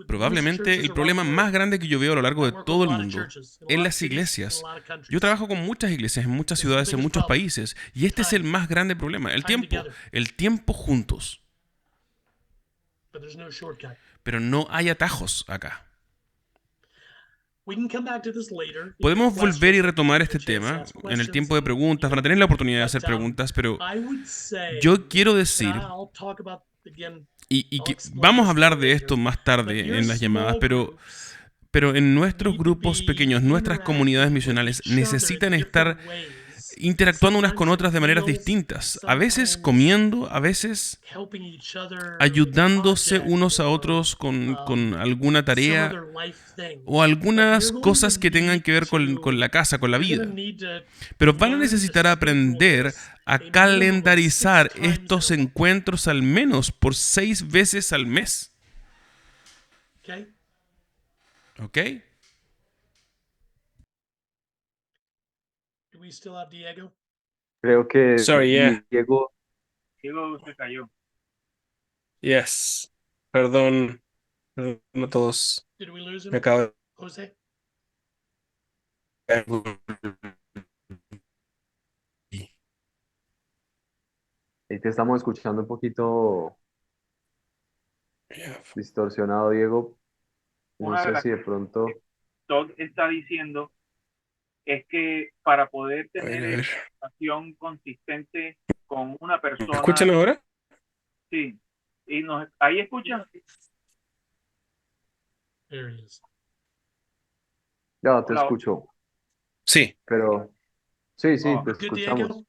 Probablemente el problema más grande que yo veo a lo largo de todo el mundo en las iglesias. Yo trabajo con muchas iglesias en muchas ciudades, en muchos países, y este es el más grande problema, el tiempo juntos. Pero no hay atajos acá. Podemos volver y retomar este tema en el tiempo de preguntas, van a tener la oportunidad de hacer preguntas, pero yo quiero decir, y que vamos a hablar de esto más tarde en las llamadas, pero en nuestros grupos pequeños, nuestras comunidades misionales necesitan estar interactuando unas con otras de maneras distintas, a veces comiendo, a veces ayudándose unos a otros con alguna tarea o algunas cosas que tengan que ver con la casa, con la vida. Pero van a necesitar aprender a calendarizar estos encuentros al menos por 6 veces al mes. ¿Ok? Creo que Sorry, yeah. Diego, se cayó. Yes. Perdón a todos. Me acabo Jose? de... te estamos escuchando un poquito distorsionado, Diego. No Una de sé las si de pronto... Todd está diciendo es que para poder A tener ver. relación consistente con una ¿Me persona, escuchan ahora? sí, y ahí escuchan. There he is. Ya, te Hola. escucho, Sí. pero... Sí, Oh. te Good, escuchamos. Diego?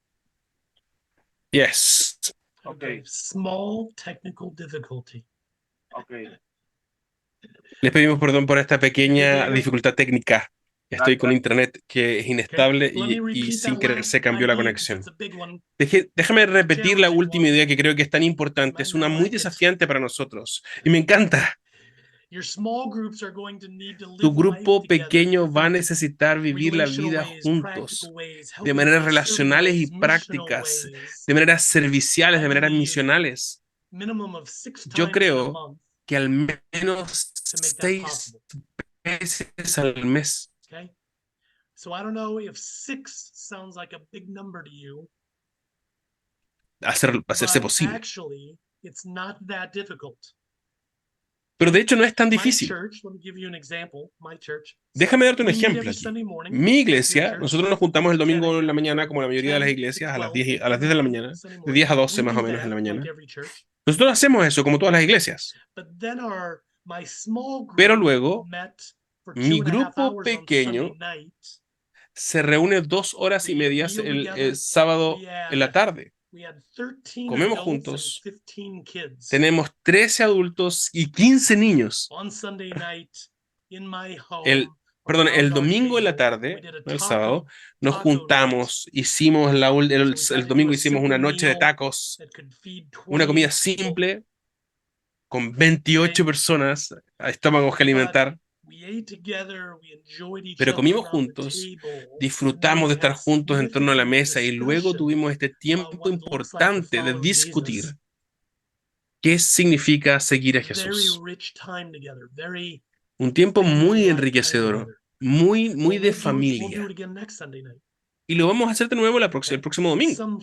Yes. Okay. Small technical difficulty. Okay. Les pedimos perdón por esta pequeña dificultad técnica. Estoy con Gracias. internet que es Okay, inestable let me y repeat sin that querer last se cambió la idea because conexión. it's a big one. Déjame repetir la Challenging última one. idea que creo que es tan importante. Es una muy desafiante para nosotros. Y me encanta. Your small groups are going to need to Tu live life grupo together pequeño va a in necesitar vivir la relational vida ways, juntos, practical ways, de helping maneras ways, serving relacionales y ways, missional prácticas, ways. de maneras serviciales, I de maneras believe misionales. minimum of 6 Yo times in a creo month que al menos to make that 6 possible. veces al mes. Okay. So I don't know if 6 sounds like a big number to you, Hacerse but posible. actually it's not that difficult. Pero de hecho no es tan My difícil. church, let me give you an example. My church. Déjame darte un We meet ejemplo every aquí. Sunday morning. Mi Your iglesia, church, nosotros nos juntamos el 10 domingo en la a.m. mañana, como la mayoría de las 10 iglesias, to a las 12 10, a las 10 de la mañana, Sunday de morning. 10 a 12 We más do o menos en la that mañana. like every church. Nosotros hacemos eso como todas las iglesias. But then my small group Pero luego, met for mi 2.5 grupo hours on Sunday pequeño night. se reúne 2 horas y We media meal el together. sábado We en la had tarde. We had 13 Comemos adults juntos. and 15 kids Tenemos 13 adultos y 15 niños. on Sunday night in my home. El around our domingo en la table. tarde, We did a no el sábado, nos taco night juntamos, hicimos el domingo hicimos una noche de tacos, that could feed 20 una comida people. simple, con 28 personas, a estómagos que alimentar. We ate together, we enjoyed each Pero other comimos around the juntos, table. disfrutamos de estar juntos en torno a la mesa y luego tuvimos este tiempo importante de discutir qué significa seguir a Jesús. Un tiempo muy enriquecedor, muy de familia. Y lo vamos a hacer de nuevo el próximo domingo.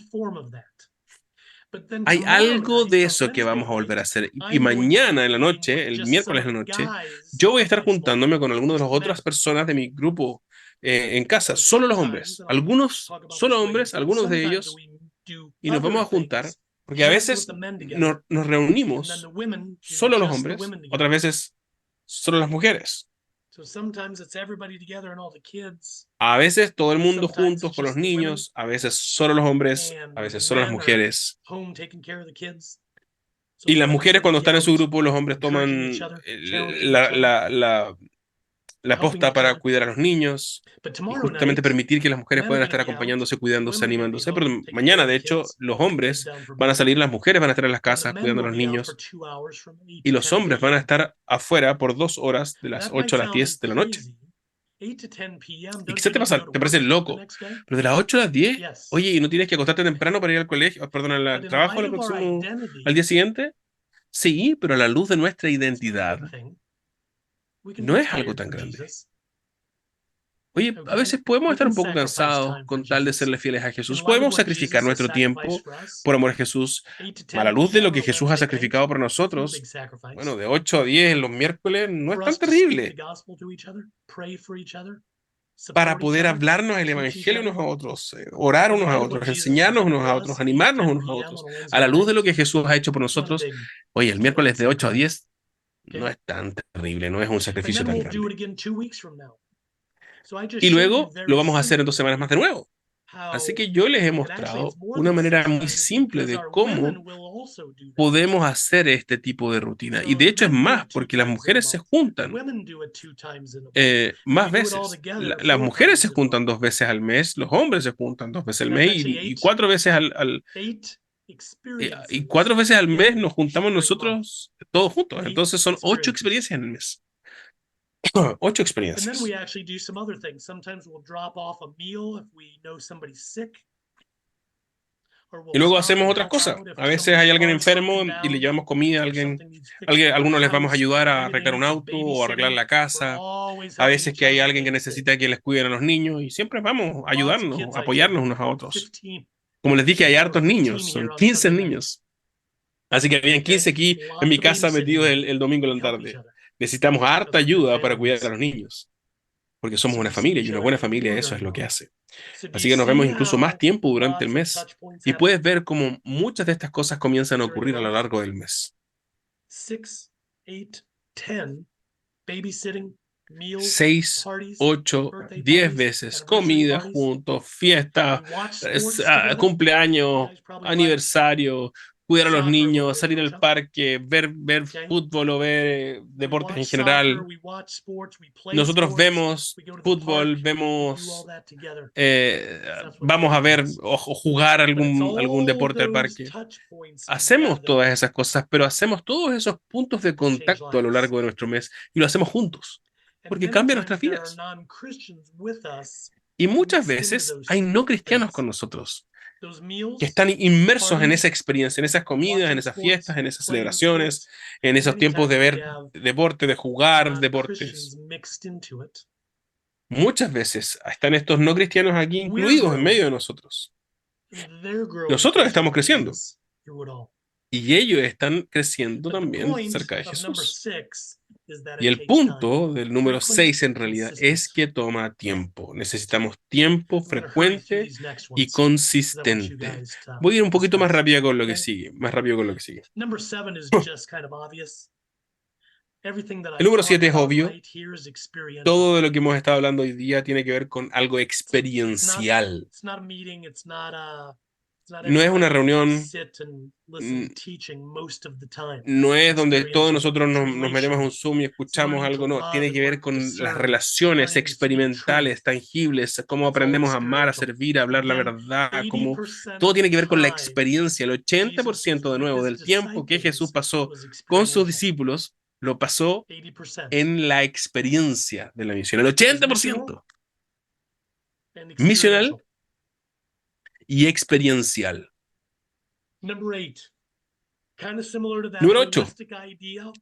Hay algo de eso que vamos a volver a hacer. Y mañana en la noche, el miércoles en la noche, yo voy a estar juntándome con algunas de las otras personas de mi grupo en casa, solo los hombres. Algunos solo hombres, algunos de ellos, y nos vamos a juntar, porque a veces nos reunimos solo los hombres, otras veces solo las mujeres. A veces todo el mundo juntos con los niños, a veces solo los hombres, a veces solo las mujeres. Y las mujeres cuando están en su grupo, los hombres toman la posta para cuidar a los niños y justamente permitir que las mujeres puedan estar acompañándose, cuidándose, animándose. Pero mañana, de hecho, los hombres van a salir, las mujeres van a estar en las casas cuidando a los niños y los hombres van a estar afuera por 2 horas, de las 8 a las 10 de la noche. ¿Y qué se te pasa? ¿Te parece loco? Pero de las 8 a las 10, oye, ¿y no tienes que acostarte temprano para ir al colegio, perdón, al trabajo al día siguiente? Sí, pero a la luz de nuestra identidad, no es algo tan grande. Oye, a veces podemos estar un poco cansados con tal de serle fieles a Jesús. Podemos sacrificar nuestro tiempo por amor a Jesús a la luz de lo que Jesús ha sacrificado por nosotros. Bueno, de 8 a 10 en los miércoles no es tan terrible para poder hablarnos el Evangelio unos a otros, orar unos a otros, enseñarnos unos a otros, animarnos unos a otros. A la luz de lo que Jesús ha hecho por nosotros, oye, el miércoles de 8 a 10 no es tan terrible, no es un sacrificio tan grande. Y luego lo vamos a hacer en 2 semanas más de nuevo. Así que yo les he mostrado una manera muy simple de cómo podemos hacer este tipo de rutina. Y de hecho es más, porque las mujeres se juntan más veces. Las mujeres se juntan 2 veces al mes, los hombres se juntan 2 veces al mes y 4 veces y 4 veces al mes nos juntamos nosotros todos juntos. Entonces son 8 experiencias en el mes. 8 experiencias. Y luego hacemos otras cosas. A veces hay alguien enfermo y le llevamos comida a algunos les vamos a ayudar a arreglar un auto o a arreglar la casa. A veces que hay alguien que necesita que les cuiden a los niños y siempre vamos a ayudarnos, a apoyarnos unos a otros. Como les dije, hay hartos niños, son 15 niños. Así que habían 15 aquí en mi casa metidos el domingo en la tarde. Necesitamos harta ayuda para cuidar a los niños, porque somos una familia y una buena familia eso es lo que hace. Así que nos vemos incluso más tiempo durante el mes y puedes ver cómo muchas de estas cosas comienzan a ocurrir a lo largo del mes. 6, 8, 10 veces, comida juntos, fiesta, cumpleaños, aniversario, cuidar a los Soccer, niños, whatever salir you al wanna parque, ver Okay. fútbol o ver We deportes en watch soccer, general. we watch sports, we play Nosotros sports, vemos we go to the fútbol, park, we do all vemos, that together. That's what vamos a giving ver is. o jugar But it's algún all deporte al those parque. touch points Hacemos together todas esas cosas, pero hacemos todos esos puntos de that change contacto a lo lives. largo de nuestro mes y lo hacemos juntos, And porque many cambia times nuestras there are vidas. non-Christians with us Y muchas mixed into veces those hay no cristianos things. con nosotros, Those que meals, están inmersos en esa parties, experiencia, en esas comidas, en watching esas sports, fiestas, en esas playing celebraciones, sports, en esos many tiempos de times we ver have deporte, de jugar non-Christians deportes. mixed into it. Muchas veces están estos no cristianos aquí We're incluidos en medio growing. de nosotros. They're growing Nosotros closer estamos to creciendo Jesus through it all. y ellos están creciendo But the también point cerca de of number Jesús. 6 is that Y it el takes time. punto del número Frequent 6 en and realidad consistent. es que toma tiempo. Necesitamos tiempo I'm gonna hurry through frecuente these next y ones, 'cause I want you consistente. guys to Voy a ir un poquito más discuss. rápido con lo que Okay. sigue, más rápido con lo que sigue. Number 7 is just kind of obvious. Everything that El número I've 7 talked es about obvio. right here is experiential. Todo de lo que hemos estado hablando hoy día tiene que ver con algo experiencial. It's not a meeting, it's not No es una everybody reunión, sit and listen to teaching most of the time. no es donde todos Experiential. nosotros It's nos metemos a un Zoom y escuchamos learning to algo, no, love tiene and que ver learning to con las serve, relaciones learning to speak experimentales, truth. tangibles, cómo It's all aprendemos a amar, a experiential. servir, a hablar la Again, verdad, cómo 80% todo of tiene the que ver con la time experiencia. El Jesus was 80% de with nuevo his del tiempo que Jesús disciples pasó was con sus experiential. discípulos, lo pasó 80%. en la experiencia de la misión. El It was 80% and misional experiential. y experiencial. Number 8. Kind of similar to that Número 8. holistic idea, but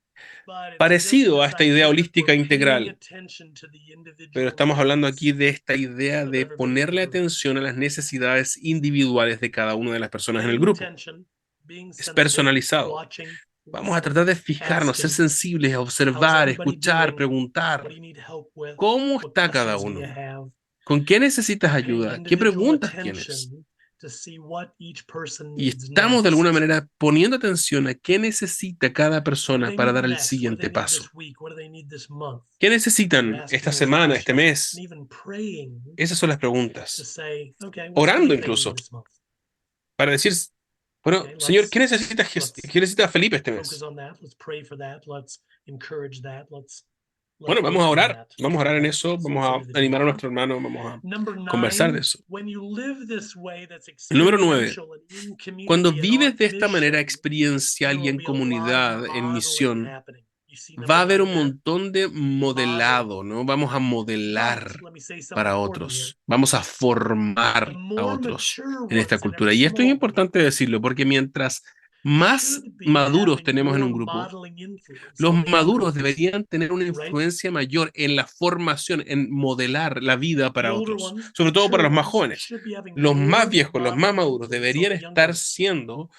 it's Parecido a just esta this idea idea that holística we're paying integral, attention to the individual pero estamos hablando needs aquí de esta idea of de everybody in ponerle the group. atención a las necesidades individuales de cada una de las personas en el Paying grupo. attention, being Es sensitive, personalizado. watching, Vamos a listening, tratar de fijarnos, ser asking, sensibles, how's observar, everybody escuchar, doing? preguntar. What do you need help with? ¿Cómo What está cada questions do you uno? have? ¿Con qué necesitas Paying ayuda? ¿Qué individual preguntas tienes? attention to see what each person Y needs estamos de alguna next. manera poniendo atención a qué necesita cada What do persona they para need dar el next? What do siguiente they need paso. this week? What do they need this month? ¿Qué You're necesitan asking esta those semana, este questions mes? and even praying Esas son las to preguntas. say, okay, what's Orando Felipe incluso. need this month? Para decir, bueno, Okay, Señor, ¿qué let's necesita Felipe este focus mes? on that. Let's pray for that. Let's encourage that. Let's Bueno, vamos a work on orar. that. Vamos a orar en Okay, eso. so Vamos let's do a the animar a deal. nuestro hermano. Vamos a Number conversar de 9, eso. when you live this way, that's Número 9. experiential and in community Cuando and vives on de esta manera mission, experiencial there y will en be a lot of comunidad, en modeling misión, happening. You see va a number haber 9 un there? montón de modelado, Modeling. ¿no? Vamos a But modelar let me say something para important here. otros. Vamos a The formar a more otros mature en esta ones in cultura. every Y esto es small importante group decirlo, porque mientras más should be maduros having tenemos en more un grupo, modeling influence los on the younger maduros ones, deberían tener una right? influencia mayor en la formación, en modelar la vida The para older otros, ones, sobre todo para mature los más ones, jóvenes. should be having Los más more viejos, los más modeling maduros, influence on deberían the younger estar ones. siendo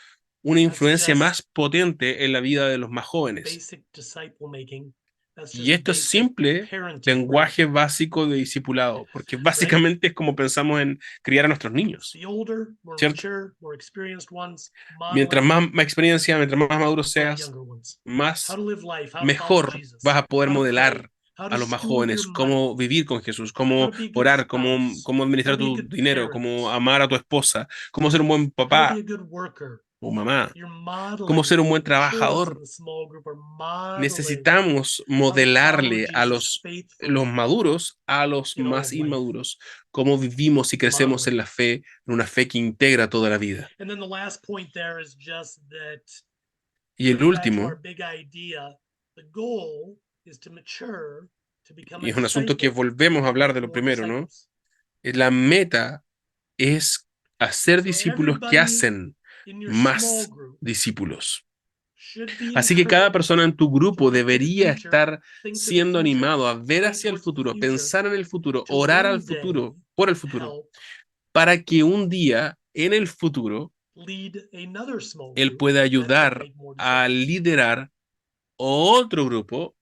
una That's influencia just más potente en la vida de los más jóvenes. basic disciple making. That's Y just esto es basic simple parenting, right? lenguaje básico de discipulado, porque básicamente es como pensamos en criar a nuestros niños, The older, more ¿cierto? mature, more experienced ones Mientras modeling más experiencia, mientras más maduro for the seas, younger ones. más How to live life, how to follow mejor Jesus, vas a poder how to pray, modelar how a to los más steward your jóvenes money, cómo vivir con Jesús, how cómo to be a good orar, cómo spouse, how administrar to be a tu good dinero, parent, cómo amar a tu esposa, cómo ser un buen how to be papá a good worker. o mamá, You're cómo ser un modeling, buen the mature ones in trabajador. the small group are modeling Necesitamos how to follow modelarle a Jesus los faithfully maduros a los in all más of life. inmaduros cómo vivimos y crecemos en la fe, en una fe que integra toda la vida. And then the last point there is just that Y el going back to último, our big idea, the goal is to mature, to become y a es un asunto que disciple, volvemos a hablar de lo more primero, ¿no? disciples. La meta es hacer So discípulos que everybody hacen in your small más group discípulos. should be Así que cada encouraged persona en tu grupo to look to the debería future, estar think to the siendo future, animado a ver pray hacia el towards the futuro, future, pensar en el futuro, to orar one al futuro, day por el futuro, help para que un día en el futuro lead another small él group pueda that can ayudar make more a disciples. liderar otro grupo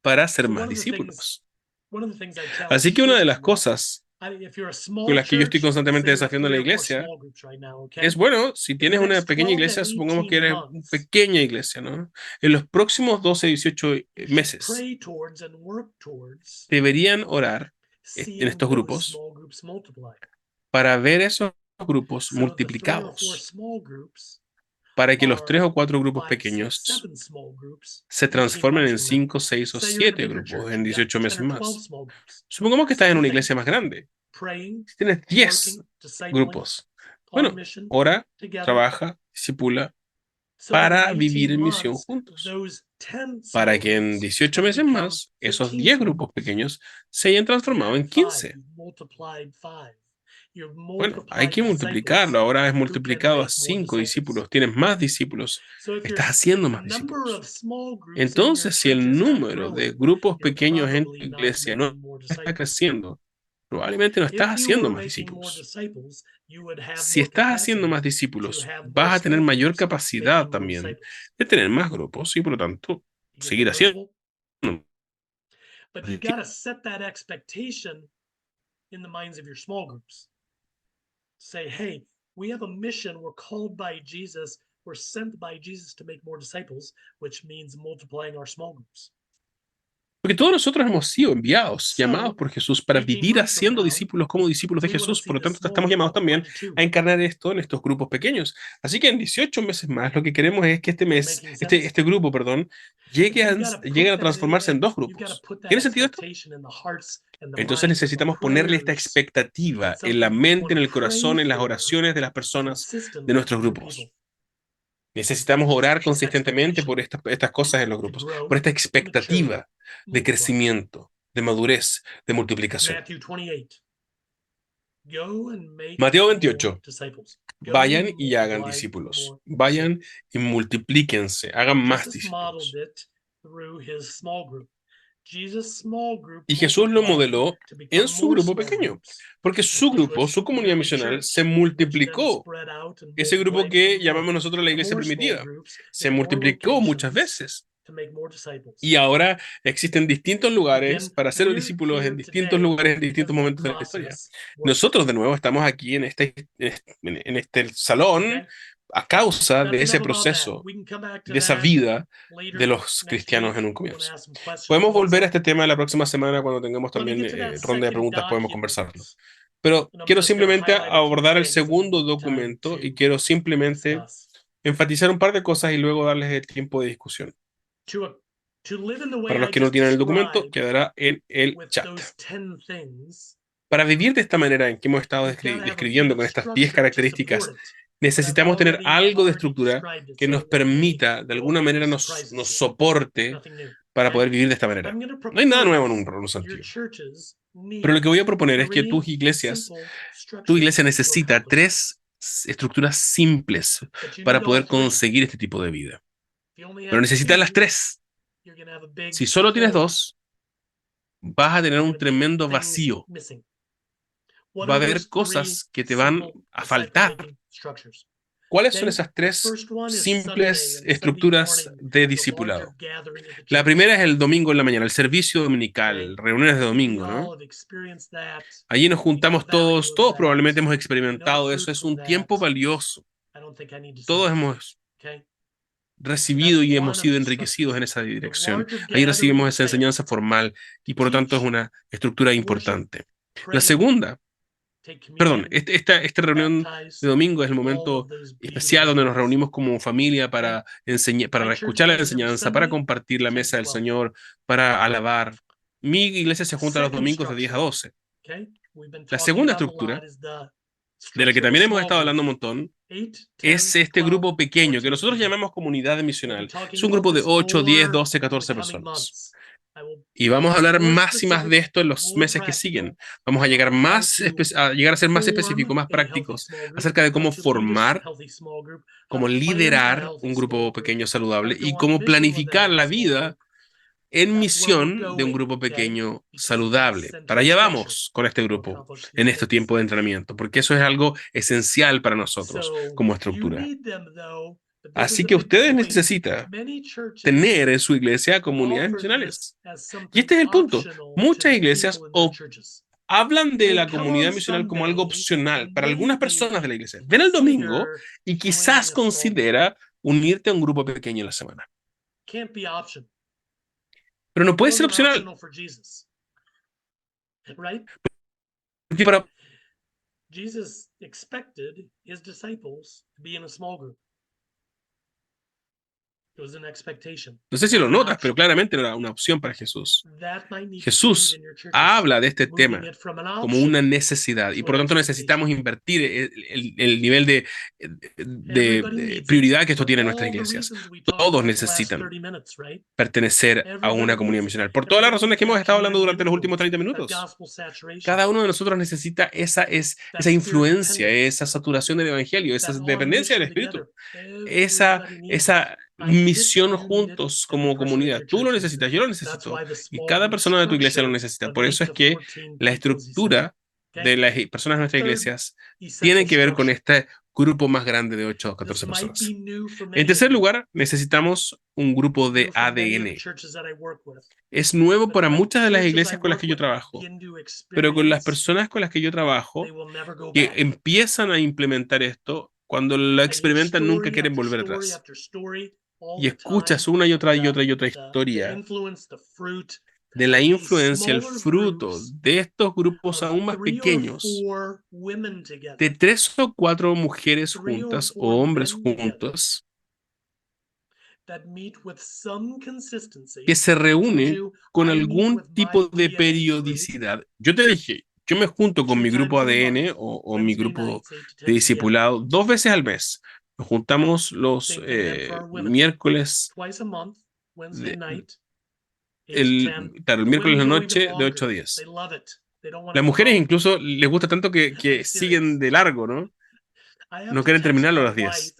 para ser So más discípulos. one of the things I tell Así que una de churches, las cosas if you're a small con las que yo estoy church, let's constantemente say you're desafiando a la 3 or 4 iglesia small groups right now, okay? es, bueno, si In the tienes una next pequeña 12 to iglesia, supongamos que 18 eres una months, pequeña iglesia, ¿no? En los próximos 12, 18 you should meses pray towards and work towards deberían orar en seeing estos those grupos small groups multiply. para ver esos grupos So the 3 or 4 multiplicados. small groups para que los 3 o 4 grupos pequeños se transformen en 5, 6 o 7 grupos en 18 meses más. Supongamos que estás en una iglesia más grande. Si tienes 10 grupos, bueno, ora, trabaja, discipula para vivir en misión juntos. Para que en 18 meses más, esos 10 grupos pequeños se hayan transformado en 15. Bueno, hay que multiplicarlo. Ahora es multiplicado a 5 discípulos. Tienes más discípulos. Estás haciendo más discípulos. Entonces, si el número de grupos pequeños en tu iglesia no está creciendo, probablemente no estás haciendo más discípulos. Si estás haciendo más discípulos, vas a tener mayor capacidad también de tener más grupos y por lo tanto seguir haciendo. But you've got to set that expectation in the minds of your small groups. Say, hey, we have a mission. We're called by Jesus. We're sent by Jesus to make more disciples, which means multiplying our small groups. Porque todos nosotros hemos sido enviados, llamados por Jesús para vivir haciendo discípulos como discípulos de Jesús. Por lo tanto, estamos llamados también a encarnar esto en estos grupos pequeños. Así que en 18 meses más, lo que queremos es que este grupo, lleguen a transformarse en 2 grupos. ¿Tiene sentido esto? Entonces necesitamos ponerle esta expectativa en la mente, en el corazón, en las oraciones de las personas de nuestros grupos. Necesitamos orar consistentemente por estas cosas en los grupos, por esta expectativa de crecimiento, de madurez, de multiplicación. Mateo 28. Vayan y hagan discípulos. Vayan y multiplíquense, hagan más discípulos. Y Jesús lo modeló en su grupo pequeño, porque su grupo, su comunidad misional, se multiplicó. Ese grupo que llamamos nosotros la iglesia primitiva, se multiplicó muchas veces. Y ahora existen distintos lugares para hacer discípulos en distintos lugares, en distintos momentos de la historia. Nosotros, de nuevo, estamos aquí en este salón a causa de ese proceso, de esa vida de los cristianos en un comienzo. Podemos volver a este tema la próxima semana cuando tengamos también ronda de preguntas, podemos conversarlo. Pero quiero simplemente abordar el segundo documento y quiero simplemente enfatizar un par de cosas y luego darles el tiempo de discusión. Para los que no tienen el documento, quedará en el chat. Para vivir de esta manera en que hemos estado describiendo con estas 10 características, necesitamos tener algo de estructura que nos permita, de alguna manera, nos soporte para poder vivir de esta manera. No hay nada nuevo en un sentido. Pero lo que voy a proponer es que tu iglesia necesita 3 estructuras simples para poder conseguir este tipo de vida. Pero necesitas las 3. Si solo tienes 2, vas a tener un tremendo vacío. Va a haber cosas que te van a faltar. ¿Cuáles son esas 3 simples estructuras de discipulado? La primera es el domingo en la mañana, el servicio dominical, reuniones de domingo, ¿no? Allí nos juntamos todos probablemente hemos experimentado eso, es un tiempo valioso. Todos hemos recibido y hemos sido enriquecidos en esa dirección. Ahí recibimos esa enseñanza formal y por lo tanto es una estructura importante. La segunda, esta reunión de domingo es el momento especial donde nos reunimos como familia para escuchar la enseñanza, para compartir la mesa del Señor, para alabar. Mi iglesia se junta los domingos de 10 a 12. La segunda estructura, de la que también hemos estado hablando un montón, es este grupo pequeño que nosotros llamamos comunidad misional. Es un grupo de 8, 10, 12, 14 personas. Y vamos a hablar más y más de esto en los meses que siguen. Vamos a llegar a ser más específicos, más prácticos acerca de cómo formar, cómo liderar un grupo pequeño saludable y cómo planificar la vida en misión de un grupo pequeño saludable. Para allá vamos con este grupo en este tiempo de entrenamiento, porque eso es algo esencial para nosotros como estructura. Así que ustedes necesitan tener en su iglesia comunidades misionales. Y este es el punto. Muchas iglesias hablan de la comunidad misional como algo opcional para algunas personas de la iglesia. Ven el domingo y quizás considera unirte a un grupo pequeño en la semana. Pero no puede ser opcional. Porque Jesus expected his disciples to be in a small group. No sé si lo notas, pero claramente no era una opción para Jesús. Jesús habla de este tema como una necesidad y por lo tanto necesitamos invertir el nivel de prioridad que esto tiene en nuestras iglesias. Todos necesitan pertenecer a una comunidad misional, por todas las razones que hemos estado hablando durante los últimos 30 minutos. Cada uno de nosotros necesita esa influencia, esa saturación del evangelio, esa dependencia del Espíritu, esa misión juntos como comunidad. Tú lo necesitas, yo lo necesito, y cada persona de tu iglesia lo necesita. Por eso es que la estructura de las personas de nuestras iglesias tiene que ver con este grupo más grande de 8 o 14 personas. En tercer lugar, necesitamos un grupo de ADN. Es nuevo para muchas de las iglesias con las que yo trabajo, pero con las personas con las que yo trabajo, que empiezan a implementar esto, cuando lo experimentan nunca quieren volver atrás. Y escuchas una y otra historia de la influencia, el fruto de estos grupos aún más pequeños, de 3 o 4 mujeres juntas o hombres juntos, que se reúne con algún tipo de periodicidad. Yo te dije, yo me junto con mi grupo ADN o mi grupo de discipulado 2 veces al mes. Nos juntamos los miércoles, el miércoles en la noche de 8 a 10. Las mujeres incluso les gusta tanto que siguen de largo, ¿no? No quieren terminarlo a las 10.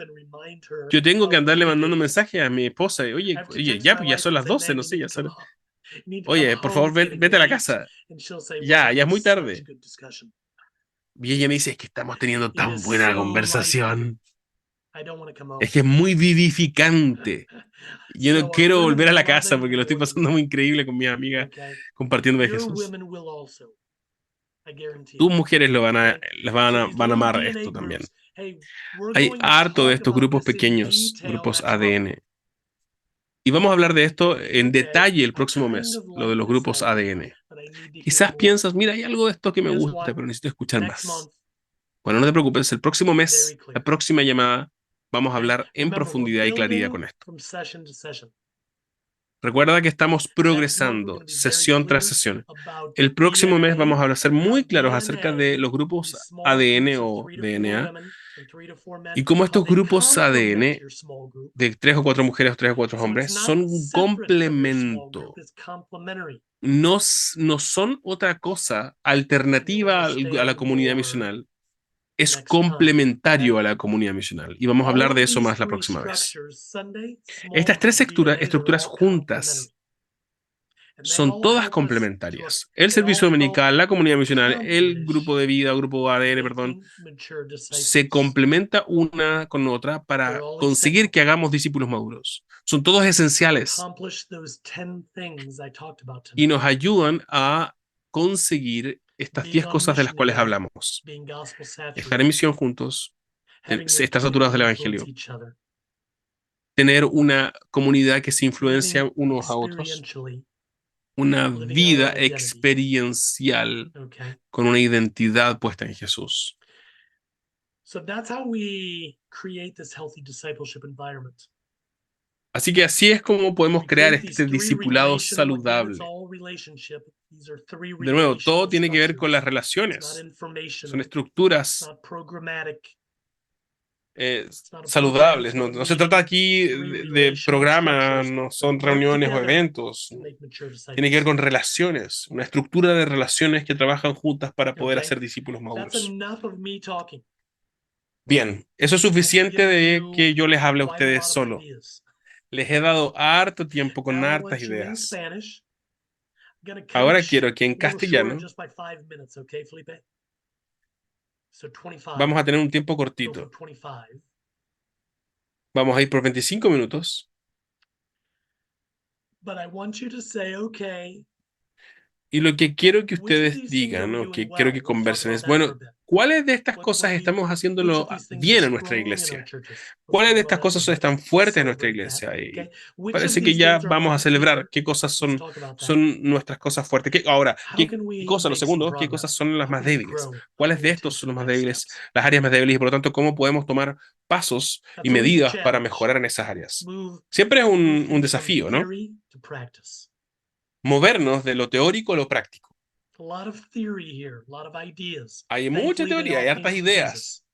Yo tengo que andarle mandando mensajes a mi esposa. Oye, ya, pues ya son las 12, no sé, ya son. Oye, por favor, vete a la casa. Ya es muy tarde. Y ella me dice, es que estamos teniendo tan buena conversación. Es que es muy vivificante. Yo no quiero volver a la casa porque lo estoy pasando muy increíble con mis amigas compartiendo de Jesús. Tus mujeres van a amar esto también. Hay harto de estos grupos pequeños, grupos ADN. Y vamos a hablar de esto en detalle el próximo mes, lo de los grupos ADN. Quizás piensas, mira, hay algo de esto que me gusta, pero necesito escuchar más. Bueno, no te preocupes, el próximo mes, la próxima llamada, vamos a hablar en profundidad y claridad con esto. Recuerda que estamos progresando sesión tras sesión. El próximo mes vamos a ser muy claros acerca de los grupos ADN o DNA y cómo estos grupos ADN de 3 o 4 mujeres o 3 o 4 hombres son un complemento. No son otra cosa alternativa a la comunidad misional. Es complementario a la comunidad misional. Y vamos a hablar de eso más la próxima vez. Estas 3 estructuras juntas son todas complementarias. El servicio dominical, la comunidad misional, el grupo de vida, grupo ADN, perdón, se complementa una con otra para conseguir que hagamos discípulos maduros. Son todos esenciales y nos ayudan a conseguir estas 10 cosas de las cuales hablamos. Estar en misión juntos, estar saturados del Evangelio, tener una comunidad que se influencia unos a otros, una vida experiencial con una identidad puesta en Jesús. Así que así es como podemos crear este discipulado saludable. De nuevo, todo tiene que ver con las relaciones. Son estructuras saludables. No se trata aquí de programas, no son reuniones o eventos. Tiene que ver con relaciones, una estructura de relaciones que trabajan juntas para poder hacer discípulos maduros. Bien, eso es suficiente de que yo les hable a ustedes solo. Les he dado harto tiempo con hartas ideas. Ahora quiero que en castellano vamos a tener un tiempo cortito. Vamos a ir por 25 minutos. Y lo que quiero que ustedes digan, o que quiero que conversen es, bueno, ¿Cuáles de estas cosas estamos haciéndolo bien en nuestra iglesia? ¿Cuáles de estas cosas están fuertes en nuestra iglesia? Y parece que ya vamos a celebrar qué cosas son nuestras cosas fuertes. Ahora, ¿qué cosas, lo segundo, qué cosas son las más débiles? ¿Cuáles de estos son los más débiles, las áreas más débiles? Y por lo tanto, ¿cómo podemos tomar pasos y medidas para mejorar en esas áreas? Siempre es un desafío, ¿no? Movernos de lo teórico a lo práctico. Hay mucha teoría, hay hartas ideas.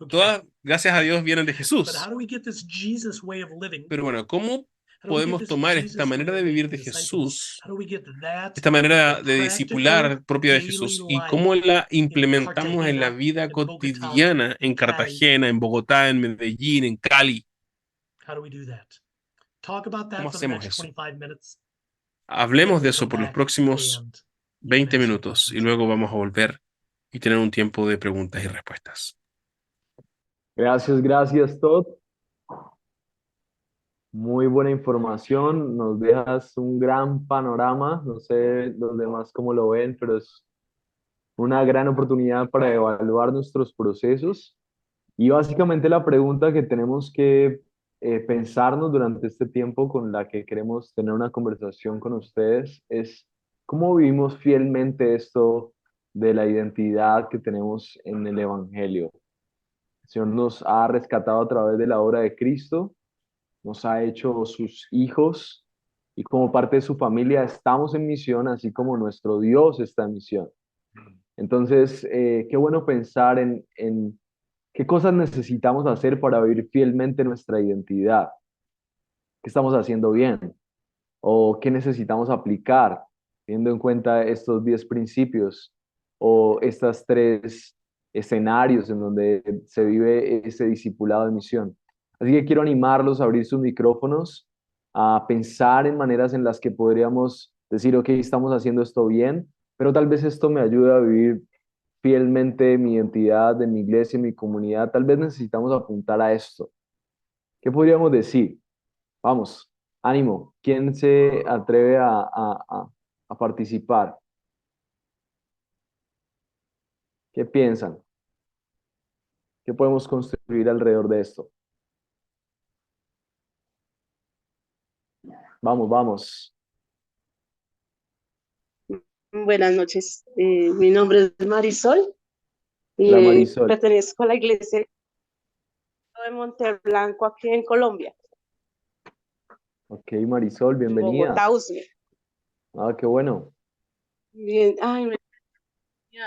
Todas, gracias a Dios, vienen de Jesús. Pero bueno, ¿cómo podemos tomar esta manera de vivir de Jesús, esta manera de discipular propia de Jesús, y cómo la implementamos en la vida cotidiana en Cartagena, en Bogotá, en Medellín, en Cali? ¿Cómo hacemos eso? Hablemos de eso por los próximos 20 minutos y luego vamos a volver y tener un tiempo de preguntas y respuestas. Gracias, Todd. Muy buena información, nos dejas un gran panorama, no sé los demás cómo lo ven, pero es una gran oportunidad para evaluar nuestros procesos. Y básicamente la pregunta que tenemos que pensarnos durante este tiempo con la que queremos tener una conversación con ustedes es cómo vivimos fielmente esto de la identidad que tenemos en el Evangelio. El Señor nos ha rescatado a través de la obra de Cristo, nos ha hecho sus hijos y como parte de su familia estamos en misión, así como nuestro Dios está en misión. Entonces, qué bueno pensar en qué cosas necesitamos hacer para vivir fielmente nuestra identidad. ¿Qué estamos haciendo bien? ¿O qué necesitamos aplicar, teniendo en cuenta estos 10 principios o estas 3 escenarios en donde se vive ese discipulado de misión? Así que quiero animarlos a abrir sus micrófonos, a pensar en maneras en las que podríamos decir, ok, estamos haciendo esto bien, pero tal vez esto me ayude a vivir fielmente mi identidad, de mi iglesia, mi comunidad. Tal vez necesitamos apuntar a esto. ¿Qué podríamos decir? Vamos, ánimo. ¿Quién se atreve a participar? ¿Qué piensan? ¿Qué podemos construir alrededor de esto? Vamos, vamos. Buenas noches, mi nombre es Marisol y Hola, Marisol. pertenezco a la iglesia de Monteblanco aquí en Colombia. Ok, Marisol, bienvenida. Bogotá, Usme. Ah, qué bueno. Bien, ay,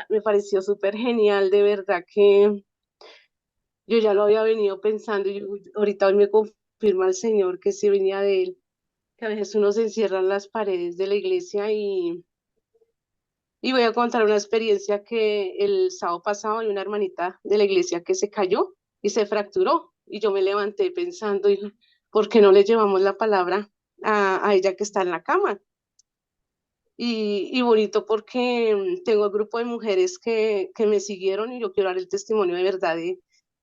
me pareció súper genial, de verdad que yo ya lo había venido pensando y ahorita hoy me confirma el Señor que sí venía de Él, que a veces uno se encierra en las paredes de la iglesia y voy a contar una experiencia que el sábado pasado hay una hermanita de la iglesia que se cayó y se fracturó. Y yo me levanté pensando, ¿por qué no le llevamos la palabra a ella que está en la cama? Y bonito porque tengo un grupo de mujeres que me siguieron y yo quiero dar el testimonio de verdad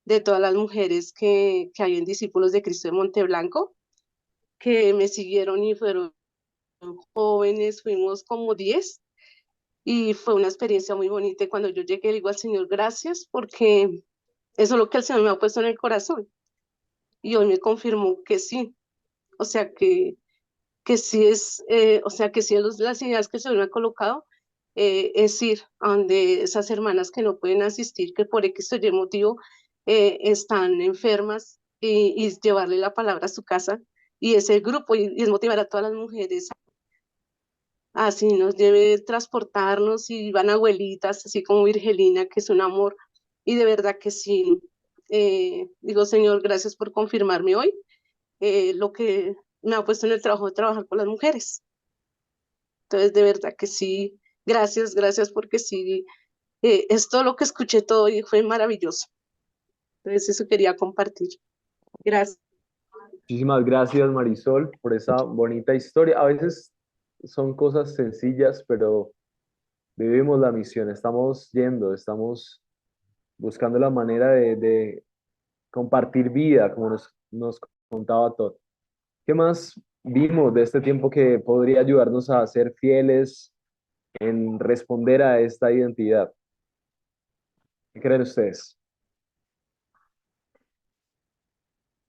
de todas las mujeres que hay en Discípulos de Cristo de Monteblanco, que me siguieron y fueron jóvenes, fuimos como 10 y fue una experiencia muy bonita. Y cuando yo llegué, le digo al Señor, gracias, porque eso es lo que el Señor me ha puesto en el corazón. Y hoy me confirmó que sí, o sea, que sí es, o sea, que sí las ideas que el Señor me ha colocado, es ir a donde esas hermanas que no pueden asistir, que por X o Y motivo están enfermas, y llevarle la palabra a su casa. Y ese grupo, y es motivar a todas las mujeres así nos debe transportarnos y van abuelitas, así como Virgelina, que es un amor. Y de verdad que sí, digo, Señor, gracias por confirmarme hoy lo que me ha puesto en el trabajo de trabajar con las mujeres. Entonces, de verdad que sí, gracias porque sí, es todo lo que escuché todo y fue maravilloso. Entonces, eso quería compartir. Gracias. Muchísimas gracias, Marisol, por esa bonita historia. A veces son cosas sencillas, pero vivimos la misión. Estamos yendo, estamos buscando la manera de compartir vida, como nos contaba Todd. ¿Qué más vimos de este tiempo que podría ayudarnos a ser fieles en responder a esta identidad? ¿Qué creen ustedes?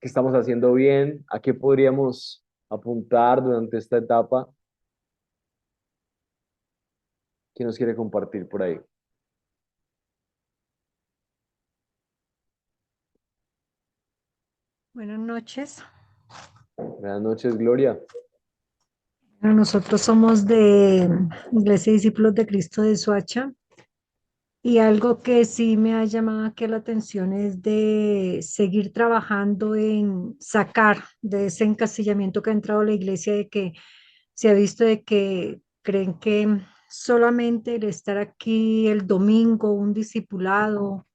¿Qué estamos haciendo bien? ¿A qué podríamos apuntar durante esta etapa? ¿Quién nos quiere compartir por ahí? Buenas noches. Buenas noches, Gloria. Bueno, nosotros somos de Iglesia Discípulos de Cristo de Soacha y algo que sí me ha llamado aquí la atención es de seguir trabajando en sacar de ese encasillamiento que ha entrado la iglesia de que se ha visto de que creen que solamente el estar aquí el domingo, un discipulado,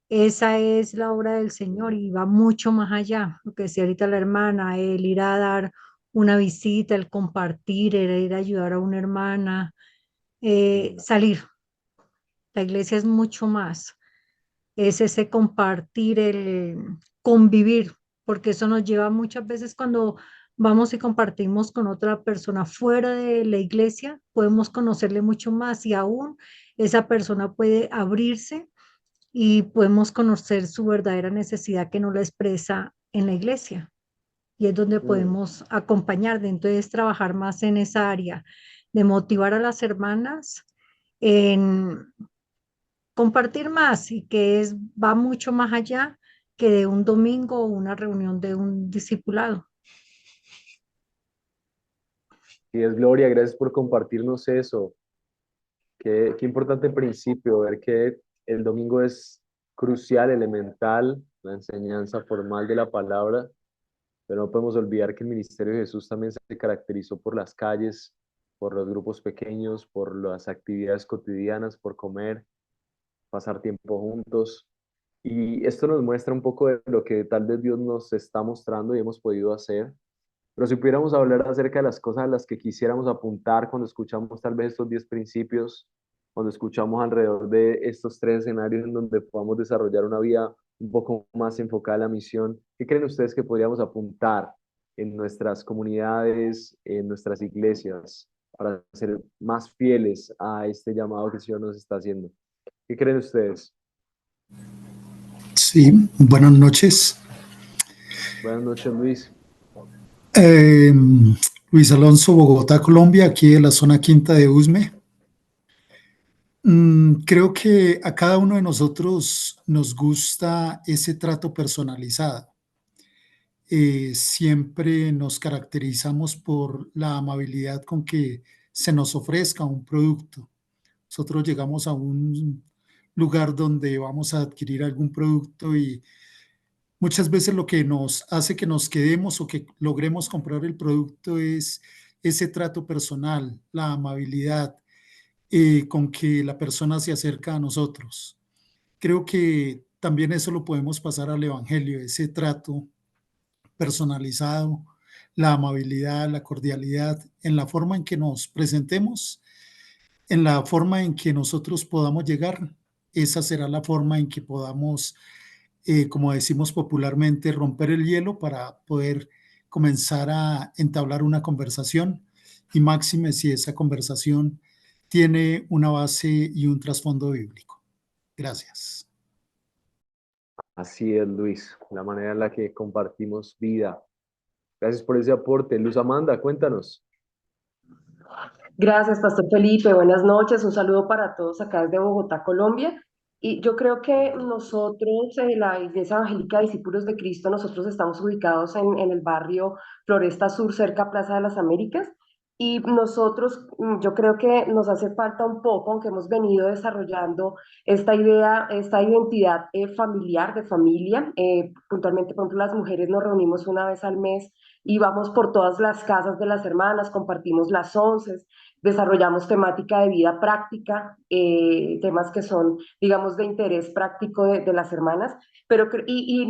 esa es la obra del Señor y va mucho más allá. Lo que decía ahorita la hermana, el ir a dar una visita, el compartir, el ir a ayudar a una hermana, salir. La iglesia es mucho más. Es ese compartir, el convivir, porque eso nos lleva muchas veces cuando vamos y compartimos con otra persona fuera de la iglesia, podemos conocerle mucho más y aún esa persona puede abrirse y podemos conocer su verdadera necesidad que no la expresa en la iglesia. Y es donde Mm, podemos acompañar, de entonces trabajar más en esa área, de motivar a las hermanas en compartir más y que va mucho más allá que de un domingo o una reunión de un discipulado. y es Gloria, gracias por compartirnos eso. Qué importante principio, ver que el domingo es crucial, elemental, la enseñanza formal de la palabra, pero no podemos olvidar que el ministerio de Jesús también se caracterizó por las calles, por los grupos pequeños, por las actividades cotidianas, por comer, pasar tiempo juntos. Y esto nos muestra un poco de lo que tal vez Dios nos está mostrando y hemos podido hacer. Pero si pudiéramos hablar acerca de las cosas a las que quisiéramos apuntar cuando escuchamos tal vez estos 10 principios, cuando escuchamos alrededor de estos tres escenarios en donde podamos desarrollar una vida un poco más enfocada a la misión, ¿qué creen ustedes que podríamos apuntar en nuestras comunidades, en nuestras iglesias, para ser más fieles a este llamado que el Señor nos está haciendo? ¿Qué creen ustedes? Sí, buenas noches. Buenas noches, Luis. Eh, Luis Alonso, Bogotá, Colombia, aquí de la zona quinta de Usme. Creo que a cada uno de nosotros nos gusta ese trato personalizado. Siempre nos caracterizamos por la amabilidad con que se nos ofrezca un producto. Nosotros llegamos a un lugar donde vamos a adquirir algún producto y muchas veces lo que nos hace que nos quedemos o que logremos comprar el producto es ese trato personal, la amabilidad con que la persona se acerca a nosotros. Creo que también eso lo podemos pasar al Evangelio, ese trato personalizado, la amabilidad, la cordialidad, en la forma en que nos presentemos, en la forma en que nosotros podamos llegar. Esa será la forma en que podamos como decimos popularmente, romper el hielo para poder comenzar a entablar una conversación y máxime si esa conversación tiene una base y un trasfondo bíblico. Gracias. Así es, Luis, la manera en la que compartimos vida. Gracias por ese aporte. Luz Amanda, cuéntanos. Gracias, Pastor Felipe. Buenas noches. Un saludo para todos acá desde Bogotá, Colombia. Y yo creo que nosotros, la Iglesia Evangélica Discípulos de Cristo, nosotros estamos ubicados en el barrio Floresta Sur, cerca a Plaza de las Américas. Y nosotros, yo creo que nos hace falta un poco, aunque hemos venido desarrollando esta idea, esta identidad familiar, de familia. Puntualmente, por ejemplo, las mujeres nos reunimos una vez al mes y vamos por todas las casas de las hermanas, compartimos las onces, desarrollamos temática de vida práctica, temas que son, digamos, de interés práctico de las hermanas, pero y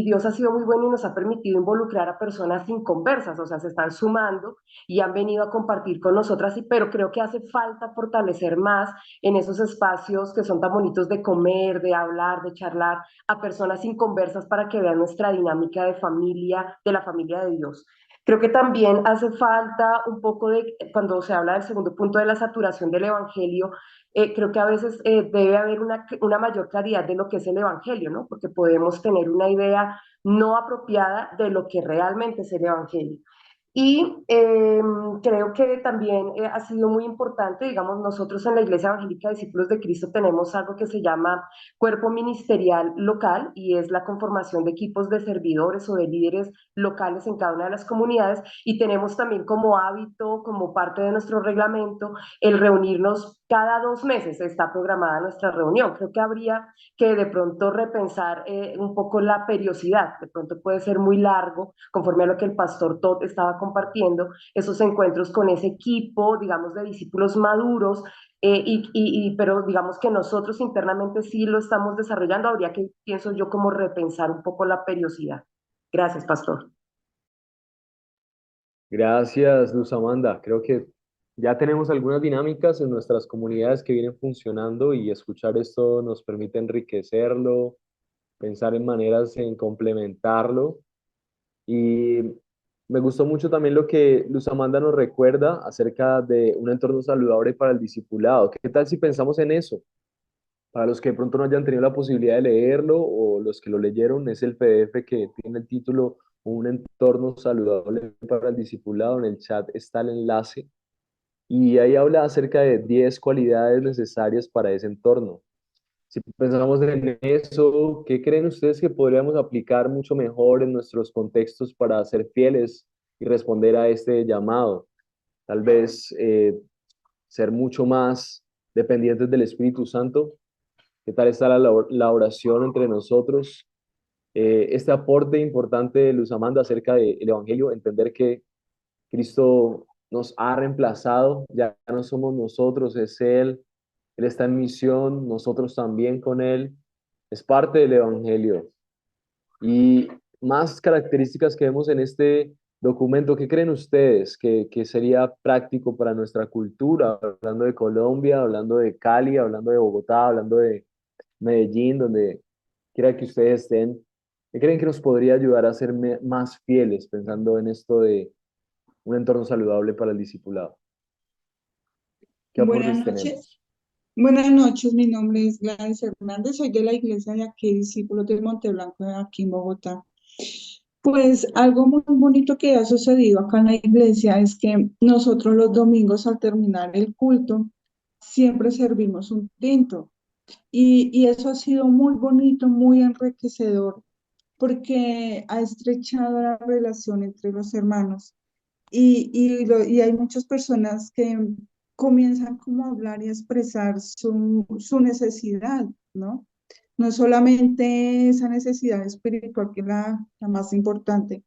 Dios ha sido muy bueno y nos ha permitido involucrar a personas inconversas, o sea, se están sumando y han venido a compartir con nosotras, pero creo que hace falta fortalecer más en esos espacios que son tan bonitos de comer, de hablar, de charlar, a personas inconversas para que vean nuestra dinámica de familia, de la familia de Dios. Creo que también hace falta un poco de, cuando se habla del segundo punto de la saturación del Evangelio, creo que a veces debe haber una mayor claridad de lo que es el Evangelio, ¿no? Porque podemos tener una idea no apropiada de lo que realmente es el Evangelio. Y creo que también ha sido muy importante, digamos, nosotros en la Iglesia Evangélica de Discípulos de Cristo tenemos algo que se llama cuerpo ministerial local y es la conformación de equipos de servidores o de líderes locales en cada una de las comunidades y tenemos también como hábito, como parte de nuestro reglamento, el reunirnos cada 2 meses. Está programada nuestra reunión. Creo que habría que de pronto repensar un poco la periodicidad. De pronto puede ser muy largo, conforme a lo que el pastor Todd estaba compartiendo, esos encuentros con ese equipo, digamos, de discípulos maduros, pero digamos que nosotros internamente sí lo estamos desarrollando. Habría que, pienso yo, como repensar un poco la periodicidad. Gracias, pastor. Gracias, Luz Amanda. Creo que ya tenemos algunas dinámicas en nuestras comunidades que vienen funcionando y escuchar esto nos permite enriquecerlo, pensar en maneras en complementarlo. Y me gustó mucho también lo que Luz Amanda nos recuerda acerca de un entorno saludable para el discipulado. ¿Qué tal si pensamos en eso? Para los que de pronto no hayan tenido la posibilidad de leerlo o los que lo leyeron, es el PDF que tiene el título Un entorno saludable para el discipulado. En el chat está el enlace y ahí habla acerca de 10 cualidades necesarias para ese entorno. Si pensamos en eso, ¿qué creen ustedes que podríamos aplicar mucho mejor en nuestros contextos para ser fieles y responder a este llamado? Tal vez ser mucho más dependientes del Espíritu Santo. ¿Qué tal está la oración entre nosotros? Este aporte importante de Luz Amanda acerca del Evangelio, entender que Cristo nos ha reemplazado, ya no somos nosotros, es Él está en misión, nosotros también con Él, es parte del Evangelio. Y más características que vemos en este documento, ¿qué creen ustedes que sería práctico para nuestra cultura? Hablando de Colombia, hablando de Cali, hablando de Bogotá, hablando de Medellín, donde quiera que ustedes estén, ¿qué creen que nos podría ayudar a ser más fieles pensando en esto de un entorno saludable para el discipulado? ¿Qué Buenas aportes tenemos? noches. Buenas noches, mi nombre es Gladys Hernández, soy de la iglesia de aquí, Discípulos de Monteblanco, aquí en Bogotá. Pues algo muy bonito que ha sucedido acá en la iglesia es que nosotros los domingos al terminar el culto siempre servimos un tinto y eso ha sido muy bonito, muy enriquecedor porque ha estrechado la relación entre los hermanos y hay muchas personas que comienzan como a hablar y a expresar su necesidad, ¿no? No solamente esa necesidad espiritual, que es la más importante,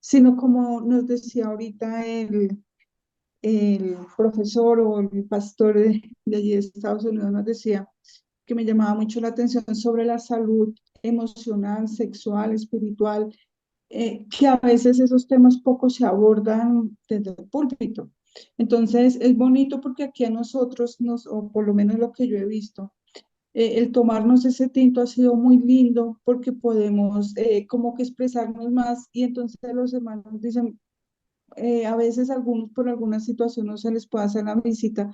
sino como nos decía ahorita el profesor o el pastor de allí de Estados Unidos, nos decía que me llamaba mucho la atención sobre la salud emocional, sexual, espiritual, que a veces esos temas poco se abordan desde el púlpito. Entonces es bonito porque aquí a nosotros, o por lo menos lo que yo he visto, el tomarnos ese tinto ha sido muy lindo porque podemos como que expresarnos más y entonces los hermanos dicen, a veces algunos por alguna situación no se les puede hacer la visita,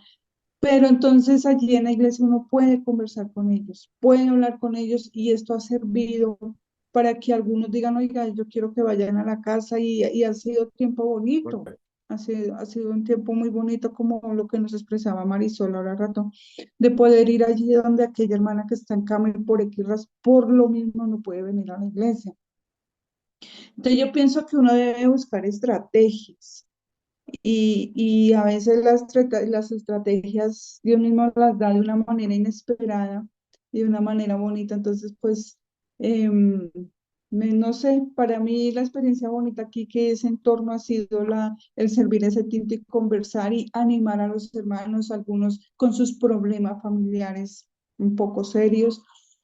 pero entonces allí en la iglesia uno puede conversar con ellos, puede hablar con ellos y esto ha servido para que algunos digan, oiga, yo quiero que vayan a la casa y ha sido tiempo bonito. Ha sido un tiempo muy bonito como lo que nos expresaba Marisol ahora rato, de poder ir allí donde aquella hermana que está en cama y por X por lo mismo no puede venir a la iglesia. Entonces yo pienso que uno debe buscar estrategias y a veces las estrategias Dios mismo las da de una manera inesperada y de una manera bonita. Entonces, pues, em, no sé, para mí la experiencia bonita aquí que ese entorno ha sido el servir ese tinto y conversar y animar a los hermanos, algunos con sus problemas familiares un poco serios,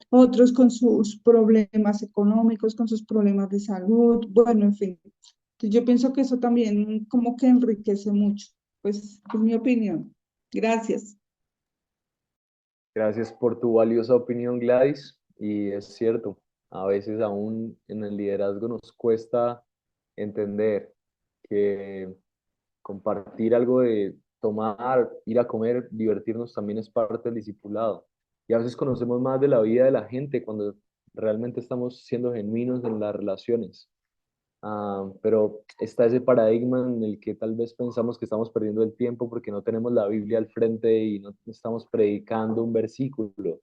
otros con sus problemas económicos, con sus problemas de salud, bueno, en fin. Entonces, yo pienso que eso también como que enriquece mucho, pues es mi opinión. Gracias. Gracias por tu valiosa opinión, Gladys. Y es cierto, a veces aún en el liderazgo nos cuesta entender que compartir algo de tomar, ir a comer, divertirnos también es parte del discipulado. Y a veces conocemos más de la vida de la gente cuando realmente estamos siendo genuinos en las relaciones. Pero está ese paradigma en el que tal vez pensamos que estamos perdiendo el tiempo porque no tenemos la Biblia al frente y no estamos predicando un versículo.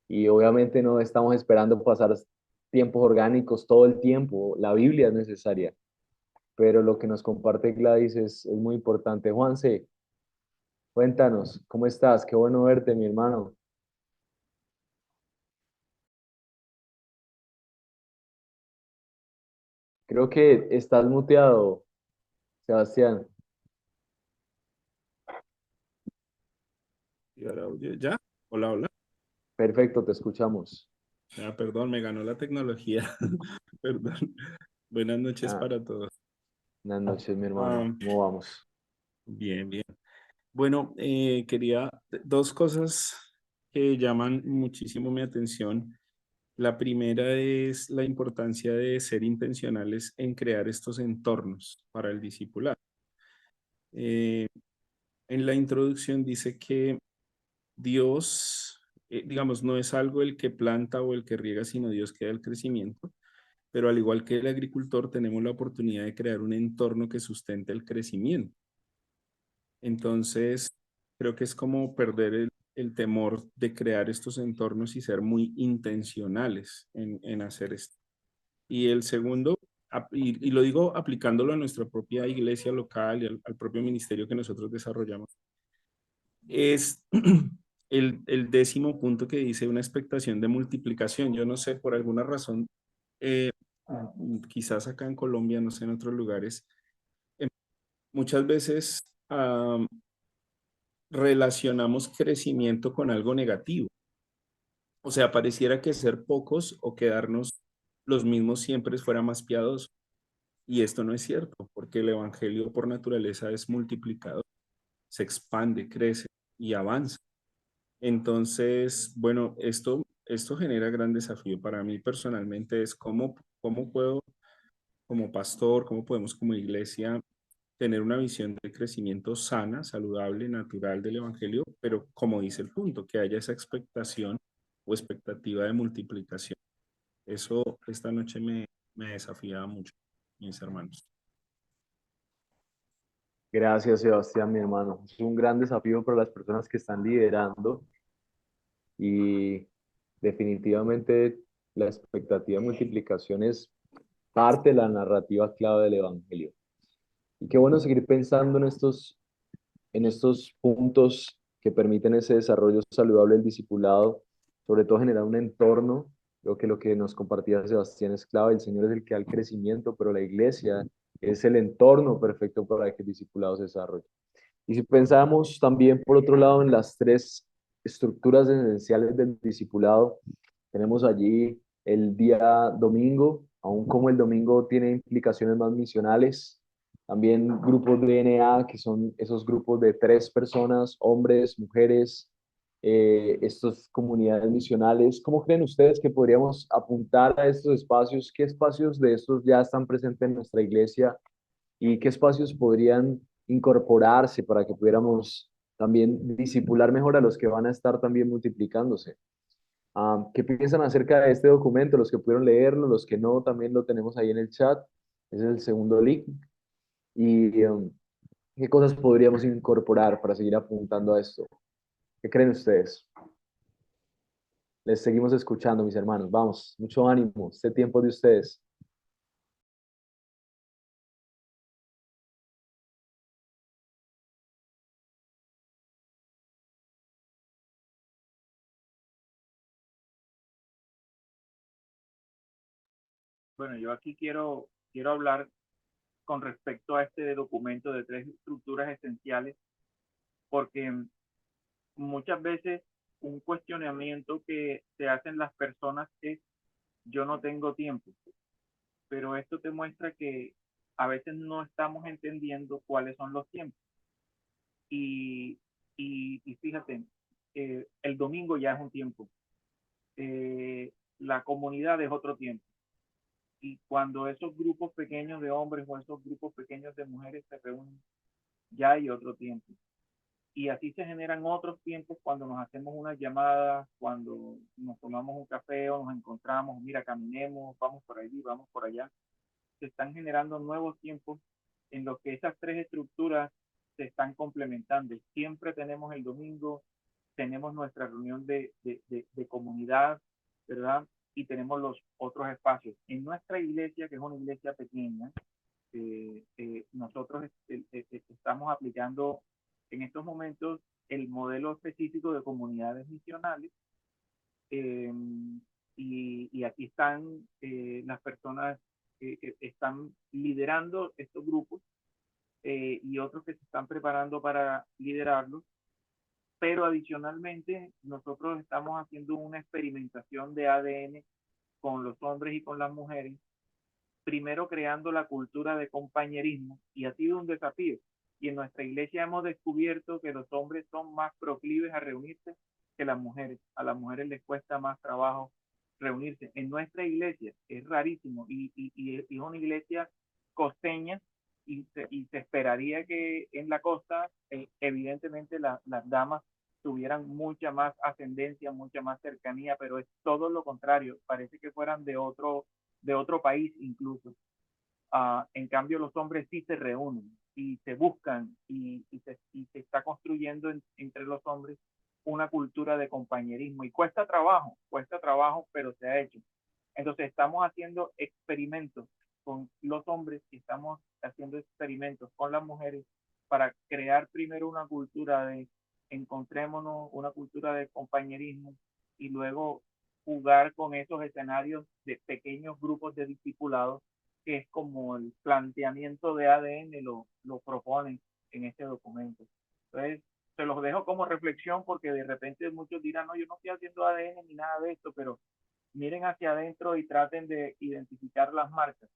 Y obviamente no estamos esperando pasar tiempos orgánicos todo el tiempo. La Biblia es necesaria, pero lo que nos comparte Gladys es muy importante. Juanse, cuéntanos, ¿cómo estás? Qué bueno verte, mi hermano. Creo que estás muteado, Sebastián. ¿Y ahora audio ya? Hola, hola. Perfecto, te escuchamos. Perdón, me ganó la tecnología. Perdón. Buenas noches Ah, para todos. buenas noches, mi hermano. Ah, ¿Cómo vamos? bien, bien. Bueno, quería dos cosas que llaman muchísimo mi atención. La primera es la importancia de ser intencionales en crear estos entornos para el discipulado. En la introducción dice que Dios, digamos, no es algo el que planta o el que riega, sino Dios que da el crecimiento. Pero al igual que el agricultor, tenemos la oportunidad de crear un entorno que sustente el crecimiento. Entonces, creo que es como perder el temor de crear estos entornos y ser muy intencionales en hacer esto. Y el segundo, y lo digo aplicándolo a nuestra propia iglesia local y al propio ministerio que nosotros desarrollamos, es el décimo punto que dice una expectación de multiplicación. Yo no sé, por alguna razón, eh, quizás acá en Colombia, no sé, en otros lugares, eh, muchas veces relacionamos crecimiento con algo negativo. O sea, pareciera que ser pocos o quedarnos los mismos siempre fuera más piadoso. Y esto no es cierto, porque el evangelio por naturaleza es multiplicado, se expande, crece y avanza. Entonces, bueno, esto genera gran desafío para mí personalmente, es cómo puedo como pastor, cómo podemos como iglesia tener una visión de crecimiento sana, saludable, natural del evangelio, pero como dice el punto, que haya esa expectación o expectativa de multiplicación. Eso esta noche me desafía mucho, mis hermanos. Gracias, Sebastián, mi hermano. Es un gran desafío para las personas que están liderando y definitivamente la expectativa de multiplicación es parte de la narrativa clave del Evangelio. Y qué bueno seguir pensando en estos puntos que permiten ese desarrollo saludable del discipulado, sobre todo generar un entorno. Creo que lo que nos compartía Sebastián es clave. El Señor es el que da el crecimiento, pero la iglesia es el entorno perfecto para que el discipulado se desarrolle. Y si pensamos también, por otro lado, en las tres estructuras esenciales del discipulado, tenemos allí el día domingo, aun como el domingo tiene implicaciones más misionales, también grupos de DNA, que son esos grupos de 3 personas, hombres, mujeres, estas comunidades misionales. ¿Cómo creen ustedes que podríamos apuntar a estos espacios? ¿Qué espacios de estos ya están presentes en nuestra iglesia y qué espacios podrían incorporarse para que pudiéramos también disipular mejor a los que van a estar también multiplicándose? ¿Qué piensan acerca de este documento? Los que pudieron leerlo, los que no, también lo tenemos ahí en el chat. Ese es el segundo link. ¿Y qué cosas podríamos incorporar para seguir apuntando a esto? ¿Qué creen ustedes? Les seguimos escuchando, mis hermanos. Vamos, mucho ánimo. Este tiempo de ustedes. Bueno, yo aquí quiero hablar con respecto a este documento de 3 estructuras esenciales, porque muchas veces un cuestionamiento que se hacen las personas es: yo no tengo tiempo, pero esto te muestra que a veces no estamos entendiendo cuáles son los tiempos. Y, y fíjate, el domingo ya es un tiempo, la comunidad es otro tiempo, Y cuando esos grupos pequeños de hombres o esos grupos pequeños de mujeres se reúnen, ya hay otro tiempo. Y así se generan otros tiempos cuando nos hacemos unas llamadas, cuando nos tomamos un café o nos encontramos, mira, caminemos, vamos por allí, vamos por allá. Se están generando nuevos tiempos en los que esas tres estructuras se están complementando. Siempre tenemos el domingo, tenemos nuestra reunión de comunidad, ¿verdad? Y tenemos los otros espacios. En nuestra iglesia, que es una iglesia pequeña, nosotros estamos aplicando en estos momentos el modelo específico de comunidades misionales, y aquí están las personas que están liderando estos grupos, y otros que se están preparando para liderarlos, pero adicionalmente nosotros estamos haciendo una experimentación de ADN con los hombres y con las mujeres, primero creando la cultura de compañerismo, y ha sido un desafío. Y en nuestra iglesia hemos descubierto que los hombres son más proclives a reunirse que las mujeres. A las mujeres les cuesta más trabajo reunirse. En nuestra iglesia es rarísimo, y es una iglesia costeña, y se esperaría que en la costa, evidentemente, las damas tuvieran mucha más ascendencia, mucha más cercanía, pero es todo lo contrario. Parece que fueran de otro país incluso. En cambio, los hombres sí se reúnen y se buscan, y se está construyendo entre los hombres una cultura de compañerismo, y cuesta trabajo, pero se ha hecho. Entonces estamos haciendo experimentos con los hombres y estamos haciendo experimentos con las mujeres para crear primero una cultura de encontrémonos, una cultura de compañerismo, y luego jugar con esos escenarios de pequeños grupos de discipulados, que es como el planteamiento de ADN lo proponen en este documento. Entonces, se los dejo como reflexión, porque de repente muchos dirán, no, yo no estoy haciendo ADN ni nada de esto, pero miren hacia adentro y traten de identificar las marcas.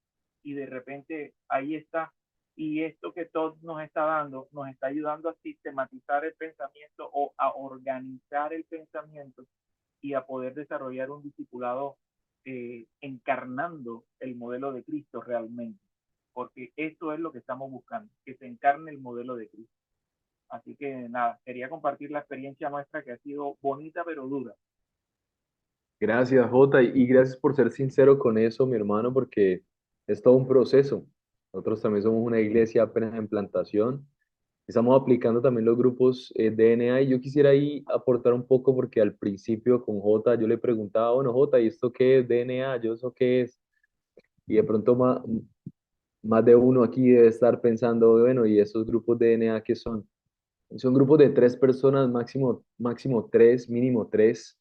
Y de repente ahí está. Y esto que Todd nos está dando, nos está ayudando a sistematizar el pensamiento, o a organizar el pensamiento, y a poder desarrollar un discipulado encarnando el modelo de Cristo realmente. Porque esto es lo que estamos buscando, que se encarne el modelo de Cristo. Así que nada, quería compartir la experiencia nuestra, que ha sido bonita pero dura. Gracias, Jota, y gracias por ser sincero con eso, mi hermano, porque es todo un proceso. Nosotros también somos una iglesia apenas en plantación. Estamos aplicando también los grupos DNA, y yo quisiera ahí aportar un poco, porque al principio con Jota yo le preguntaba, bueno, Jota, ¿y esto qué es DNA? ¿Yo eso qué es? Y de pronto más de uno aquí debe estar pensando, bueno, ¿y esos grupos de DNA qué son? Son grupos de 3 personas, máximo tres, mínimo tres.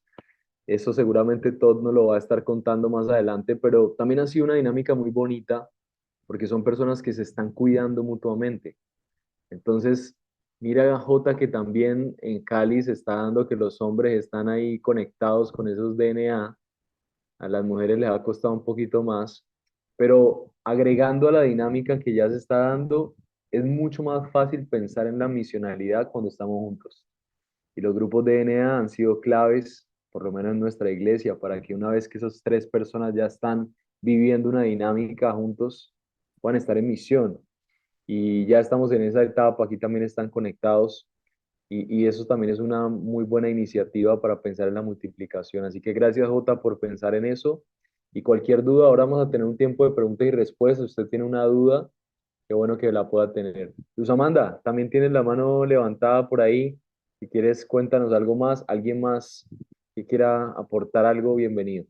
Eso seguramente Todd nos lo va a estar contando más adelante, pero también ha sido una dinámica muy bonita, porque son personas que se están cuidando mutuamente. Entonces, mira, Jota, que también en Cali se está dando que los hombres están ahí conectados con esos DNA. A las mujeres les ha costado un poquito más, pero agregando a la dinámica que ya se está dando, es mucho más fácil pensar en la misionalidad cuando estamos juntos. Y los grupos de DNA han sido claves, por lo menos en nuestra iglesia, para que una vez que esas 3 personas ya están viviendo una dinámica juntos, puedan estar en misión. Y ya estamos en esa etapa, aquí también están conectados, y eso también es una muy buena iniciativa para pensar en la multiplicación. Así que gracias, Jota, por pensar en eso. Y cualquier duda, ahora vamos a tener un tiempo de preguntas y respuestas. Si usted tiene una duda, qué bueno que la pueda tener. Luz Amanda, también tienes la mano levantada por ahí. Si quieres, cuéntanos algo más. ¿Alguien más que quiera aportar algo? Bienvenido.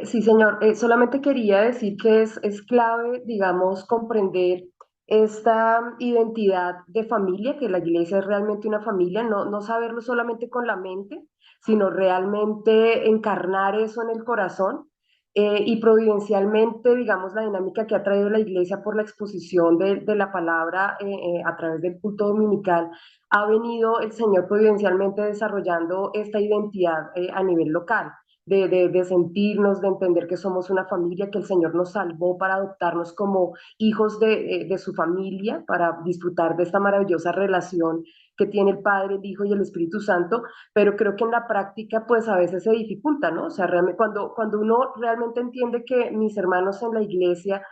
Sí, señor. Solamente quería decir que es clave, digamos, comprender esta identidad de familia, que la iglesia es realmente una familia, no saberlo solamente con la mente, sino realmente encarnar eso en el corazón. Y providencialmente, digamos, la dinámica que ha traído la iglesia por la exposición de la palabra a través del culto dominical, ha venido el Señor providencialmente desarrollando esta identidad a nivel local. de sentirnos, de entender que somos una familia, que el Señor nos salvó para adoptarnos como hijos de su familia, para disfrutar de esta maravillosa relación que tiene el Padre, el Hijo y el Espíritu Santo, pero creo que en la práctica pues a veces se dificulta, ¿no? O sea, realmente, cuando uno realmente entiende que mis hermanos en la iglesia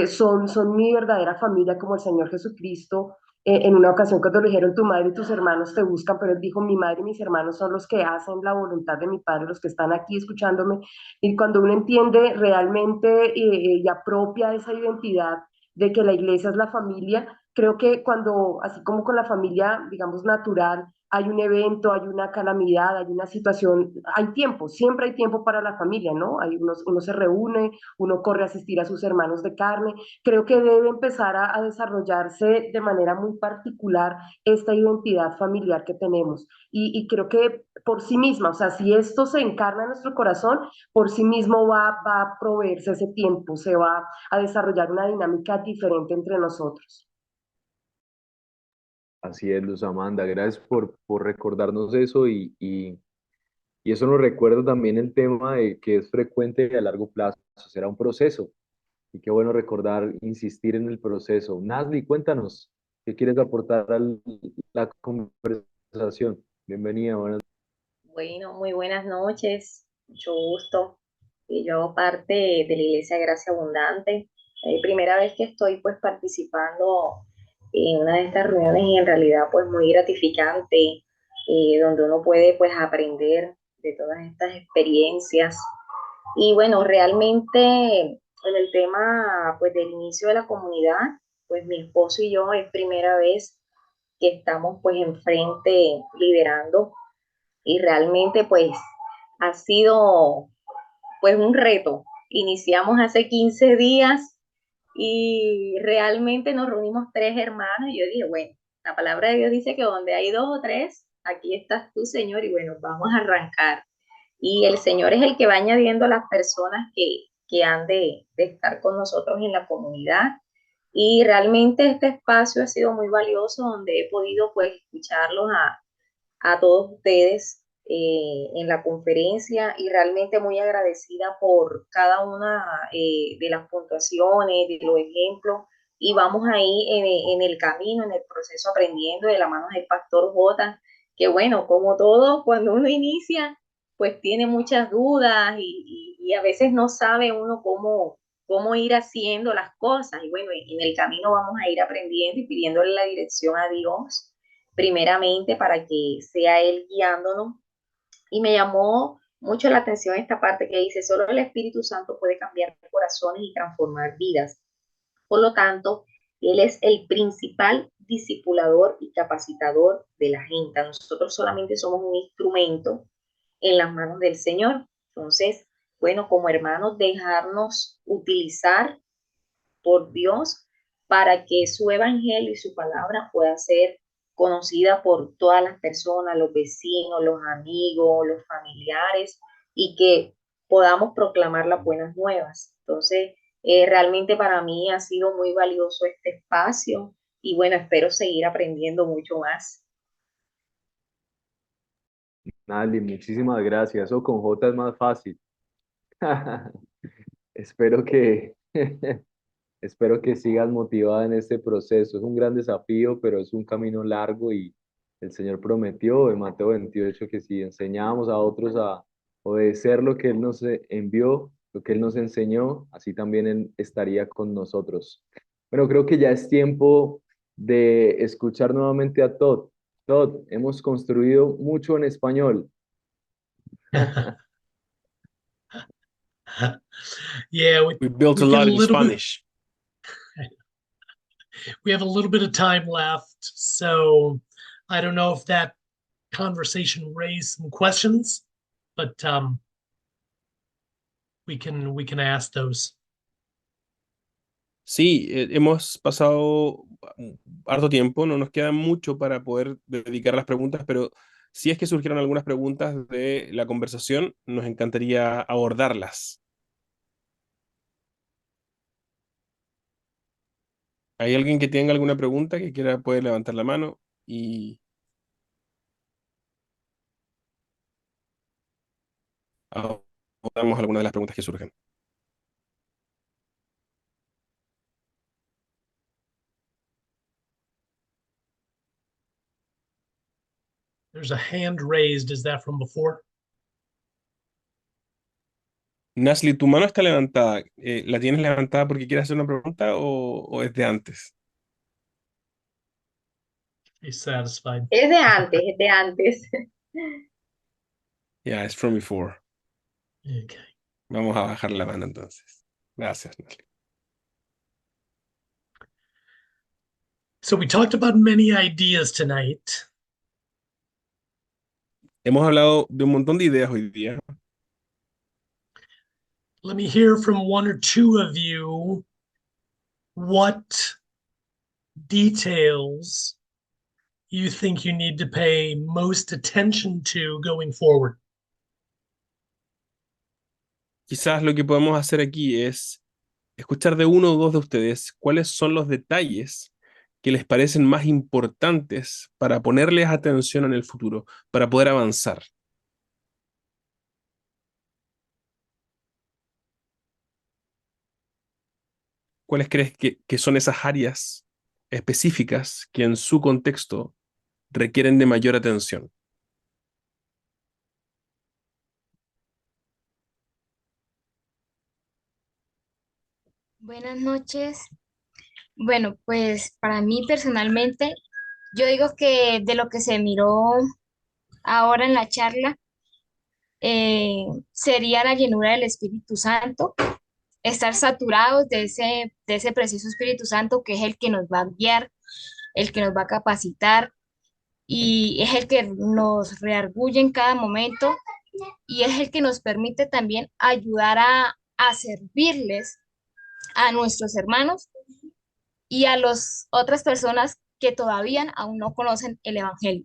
son mi verdadera familia como el Señor Jesucristo. En una ocasión cuando le dijeron tu madre y tus hermanos te buscan, pero él dijo mi madre y mis hermanos son los que hacen la voluntad de mi Padre, los que están aquí escuchándome. Y cuando uno entiende realmente y apropia esa identidad de que la iglesia es la familia, creo que cuando, así como con la familia, digamos, natural, hay un evento, hay una calamidad, hay una situación, hay tiempo, siempre hay tiempo para la familia, ¿no? Uno se reúne, uno corre a asistir a sus hermanos de carne. Creo que debe empezar a desarrollarse de manera muy particular esta identidad familiar que tenemos. Y creo que por sí misma, o sea, si esto se encarna en nuestro corazón, por sí mismo va a proveerse ese tiempo, se va a desarrollar una dinámica diferente entre nosotros. Así es, Luz Amanda, gracias por recordarnos eso y eso nos recuerda también el tema de que es frecuente a largo plazo, será un proceso y qué bueno recordar, insistir en el proceso. Nazli, cuéntanos, ¿qué quieres aportar a la conversación? Bienvenida, buenas. Bueno, muy buenas noches, mucho gusto. Yo hago parte de la Iglesia Gracia Abundante. Primera vez que estoy pues participando en una de estas reuniones y en realidad pues muy gratificante, donde uno puede pues aprender de todas estas experiencias. Y bueno, realmente en el tema pues del inicio de la comunidad, pues mi esposo y yo es primera vez que estamos pues enfrente liderando y realmente pues ha sido pues un reto. Iniciamos hace 15 días y realmente nos reunimos 3 hermanos y yo dije, bueno, la palabra de Dios dice que donde hay 2 o 3, aquí estás tú, Señor, y bueno, vamos a arrancar. Y el Señor es el que va añadiendo las personas que han de estar con nosotros en la comunidad. Y realmente este espacio ha sido muy valioso donde he podido pues escucharlos a todos ustedes en la conferencia y realmente muy agradecida por cada una de las puntuaciones, de los ejemplos y vamos ahí en el camino, en el proceso aprendiendo de la mano del pastor J, que bueno, como todo, cuando uno inicia, pues tiene muchas dudas y a veces no sabe uno cómo ir haciendo las cosas y bueno, en el camino vamos a ir aprendiendo y pidiéndole la dirección a Dios primeramente para que sea Él guiándonos. Y me llamó mucho la atención esta parte que dice, solo el Espíritu Santo puede cambiar corazones y transformar vidas. Por lo tanto, Él es el principal discipulador y capacitador de la gente. Nosotros solamente somos un instrumento en las manos del Señor. Entonces, bueno, como hermanos, dejarnos utilizar por Dios para que su evangelio y su palabra pueda ser conocida por todas las personas, los vecinos, los amigos, los familiares y que podamos proclamar las buenas nuevas. Entonces, realmente para mí ha sido muy valioso este espacio y bueno, espero seguir aprendiendo mucho más. Nazli, muchísimas gracias. Eso con J es más fácil. Espero que espero que sigas motivada en este proceso. Es un gran desafío, pero es un camino largo y el Señor prometió en Mateo 28 que si enseñábamos a otros a obedecer lo que Él nos envió, lo que Él nos enseñó, así también Él estaría con nosotros. Bueno, creo que ya es tiempo de escuchar nuevamente a Todd. Todd, hemos construido mucho en español. Yeah, We built a lot in Spanish. We have a little bit of time left, so I don't know if that conversation raised some questions, but we can ask those. Sí, hemos pasado harto tiempo, no nos queda mucho para poder dedicar las preguntas, pero si es que surgieron algunas preguntas de la conversación, nos encantaría abordarlas. ¿Hay alguien que tenga alguna pregunta que quiera poder levantar la mano? Y respondamos algunas de las preguntas que surgen. There's a hand raised. Is that from before? Nasli, tu mano está levantada. ¿La tienes levantada porque quieres hacer una pregunta o es de antes? He's satisfied. Es de antes, es de antes. Yeah, it's from before. Okay. Vamos a bajar la mano entonces. Gracias, Nasli. So we talked about many ideas tonight. Hemos hablado de un montón de ideas hoy día. Let me hear from one or two of you what details you think you need to pay most attention to going forward. Quizás lo que podemos hacer aquí es escuchar de uno o dos de ustedes cuáles son los detalles que les parecen más importantes para ponerles atención en el futuro, para poder avanzar. ¿Cuáles crees que son esas áreas específicas que en su contexto requieren de mayor atención? Buenas noches. Bueno, pues para mí personalmente, yo digo que de lo que se miró ahora en la charla, sería la llenura del Espíritu Santo, estar saturados de ese preciso Espíritu Santo que es el que nos va a guiar, el que nos va a capacitar y es el que nos reargulle en cada momento y es el que nos permite también ayudar a servirles a nuestros hermanos y a las otras personas que todavía aún no conocen el Evangelio.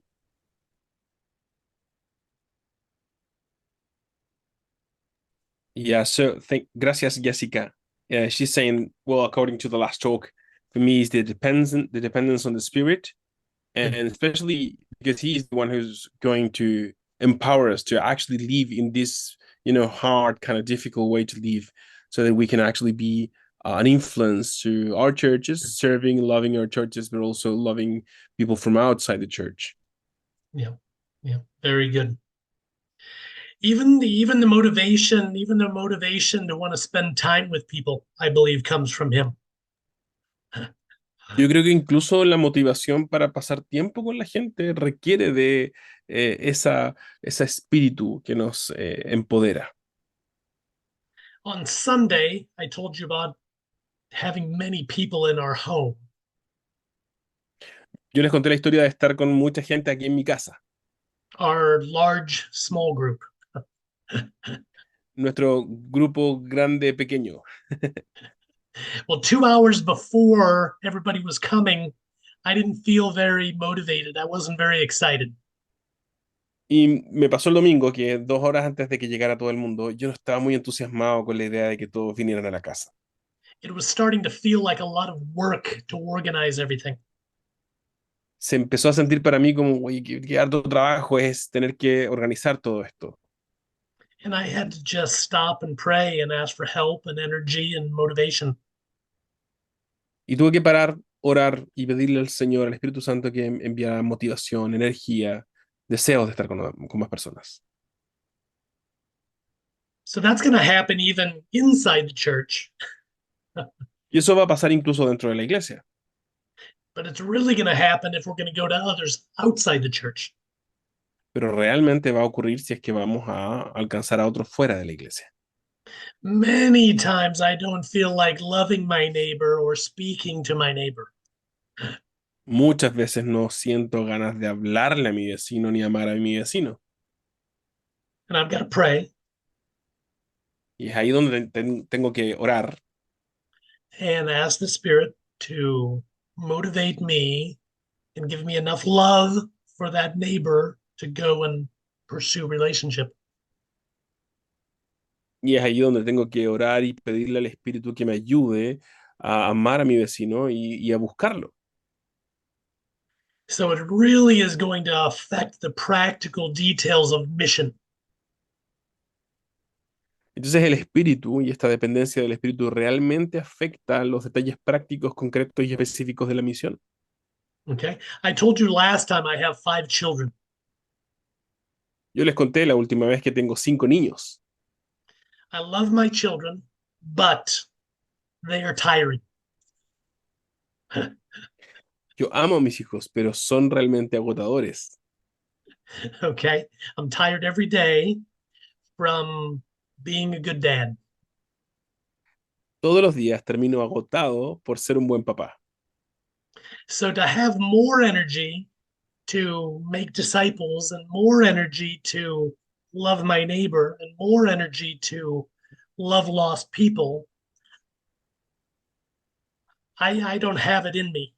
Yeah, so gracias, Jessica. She's saying, well, according to the last talk, for me is the dependence on the Spirit, and especially because he is the one who's going to empower us to actually live in this, hard, kind of difficult way to live, so that we can actually be an influence to our churches, serving, loving our churches, but also loving people from outside the church. Yeah, very good. Even the motivation to want to spend time with people, I believe, comes from him. Yo creo que incluso la motivación para pasar tiempo con la gente requiere de ese espíritu que nos empodera. On Sunday, I told you about having many people in our home. Yo les conté la historia de estar con mucha gente aquí en mi casa. Our large, small group. Nuestro grupo grande, pequeño. Well, 2 hours before everybody was coming, I didn't feel very motivated. I wasn't very excited. Y me pasó el domingo que 2 horas antes de que llegara todo el mundo, yo no estaba muy entusiasmado con la idea de que todos vinieran a la casa. It was starting to feel like a lot of work to organize everything. Se empezó a sentir para mí como, oye, qué harto trabajo es tener que organizar todo esto. And I had to just stop and pray and ask for help and energy and motivation. Y tuve que parar, orar y pedirle al Señor, al Espíritu Santo, que enviara motivación, energía, deseos de estar con más personas. So that's going to happen even inside the church. Y eso va a pasar incluso dentro de la iglesia. But it's really going to happen if we're going to go to others outside the church. Pero realmente va a ocurrir si es que vamos a alcanzar a otros fuera de la iglesia. Many times I don't feel like loving my neighbor or speaking to my neighbor. Muchas veces no siento ganas de hablarle a mi vecino ni amar a mi vecino. And I've got to pray. Y es ahí donde tengo que orar. And ask the Spirit to motivate me and give me enough love for that neighbor to go and pursue relationship. Y es ahí donde tengo que orar y pedirle al Espíritu que me ayude a amar a mi vecino y a buscarlo. So it really is going to affect the practical details of mission. Entonces el espíritu y esta dependencia del espíritu realmente afecta los detalles prácticos, concretos y específicos de la misión. Okay. I told you last time I have 5 children. Yo les conté la última vez que tengo 5 niños. I love my children, but they are tiring. Yo amo a mis hijos, pero son realmente agotadores. Okay. I'm tired every day from being a good dad. Todos los días termino agotado por ser un buen papá. So to have more energy to make disciples and more energy to love my neighbor and more energy to love lost people, I don't have it in me.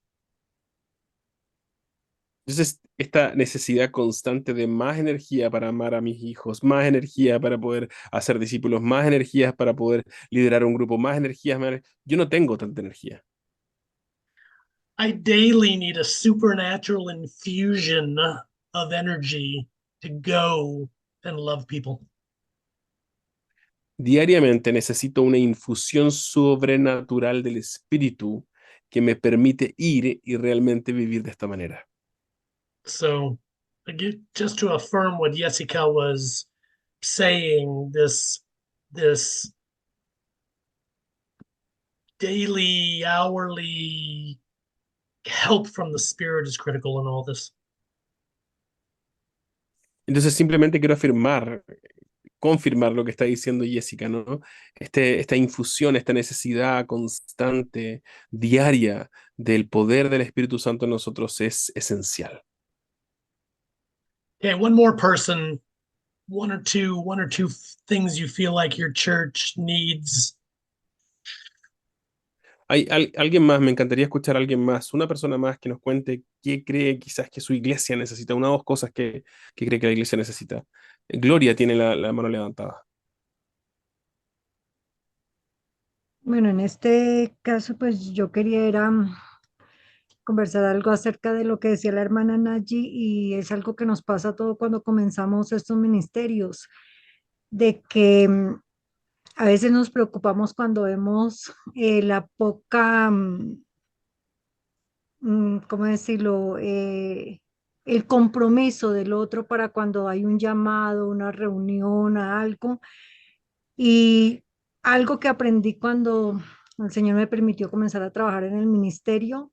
Entonces, esta necesidad constante de más energía para amar a mis hijos, más energía para poder hacer discípulos, más energías para poder liderar un grupo, más energías, yo no tengo tanta energía. I daily need a supernatural infusion of energy to go and love people. Diariamente necesito una infusión sobrenatural del espíritu que me permite ir y realmente vivir de esta manera. So, again, just to affirm what Jessica was saying, this daily, hourly help from the Spirit is critical in all this. Entonces simplemente quiero confirmar lo que está diciendo Jessica, ¿no? Esta infusión, esta necesidad constante, diaria del poder del Espíritu Santo en nosotros es esencial. Okay, one more person, one or two things you feel like your church needs. Hay alguien más, me encantaría escuchar a alguien más, una persona más que nos cuente qué cree quizás que su iglesia necesita, una o dos cosas que cree que la iglesia necesita. Gloria tiene la mano levantada. Bueno, en este caso, pues yo quería era conversar algo acerca de lo que decía la hermana Naji y es algo que nos pasa todo cuando comenzamos estos ministerios, de que a veces nos preocupamos cuando vemos la poca, ¿cómo decirlo? El compromiso del otro para cuando hay un llamado, una reunión, a algo. Y algo que aprendí cuando el Señor me permitió comenzar a trabajar en el ministerio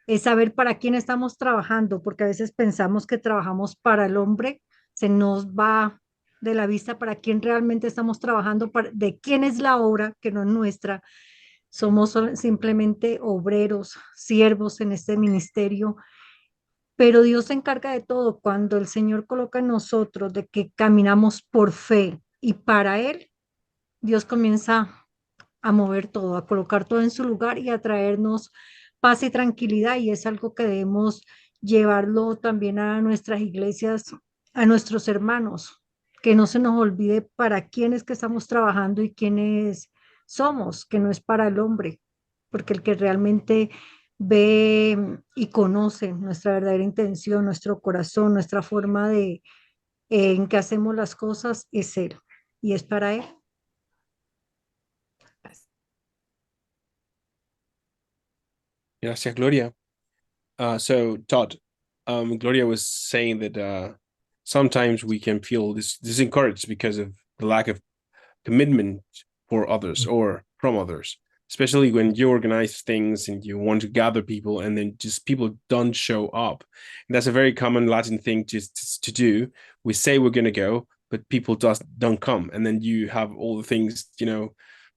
es saber para quién estamos trabajando, porque a veces pensamos que trabajamos para el hombre, se nos va de la vista para quién realmente estamos trabajando, de quién es la obra que no es nuestra. Somos simplemente obreros, siervos en este ministerio, pero Dios se encarga de todo. Cuando el Señor coloca en nosotros de que caminamos por fe y para Él, Dios comienza a mover todo, a colocar todo en su lugar y a traernos paz y tranquilidad. Y es algo que debemos llevarlo también a nuestras iglesias, a nuestros hermanos, que no se nos olvide para quién es que estamos trabajando y quiénes somos, que no es para el hombre, porque el que realmente ve y conoce nuestra verdadera intención, nuestro corazón, nuestra forma de en que hacemos las cosas es Él y es para Él. Gracias, Gloria. So, Todd, Gloria was saying that sometimes we can feel disencouraged because of the lack of commitment for others or from others, especially when you organize things and you want to gather people and then just people don't show up. And that's a very common Latin thing to do. We say we're going to go, but people just don't come. And then you have all the things,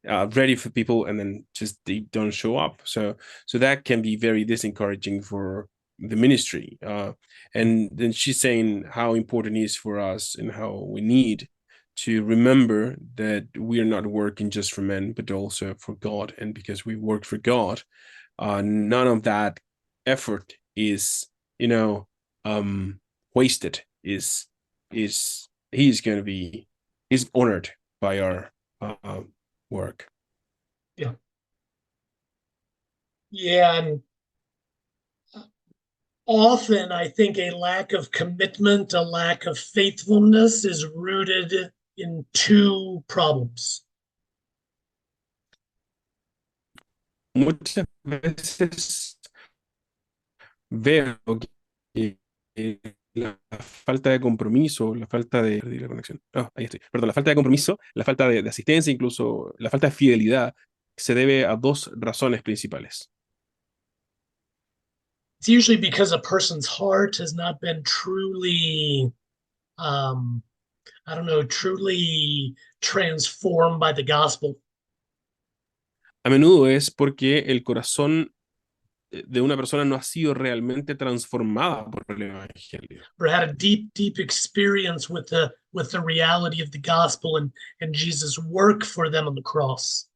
ready for people and then just they don't show up. So that can be very disencouraging for the ministry. And then she's saying how important it is for us and how we need to remember that we are not working just for men, but also for God. And because we work for God, none of that effort is, wasted. He's honored by our work. Yeah. Yeah. And often I think a lack of commitment, a lack of faithfulness is rooted in two problems. Muchas veces veo que la falta de compromiso, la falta de... Perdí la conexión. Ah, ahí estoy. Perdón, la falta de compromiso, la falta de asistencia, incluso la falta de fidelidad, se debe a dos razones principales. It's usually because a person's heart has not been truly, I don't know, truly transformed by the gospel. A menudo es porque el corazón de una persona no ha sido realmente transformada por el evangelio. Or had a deep experience with the reality of the gospel and Jesus' work for them on the cross.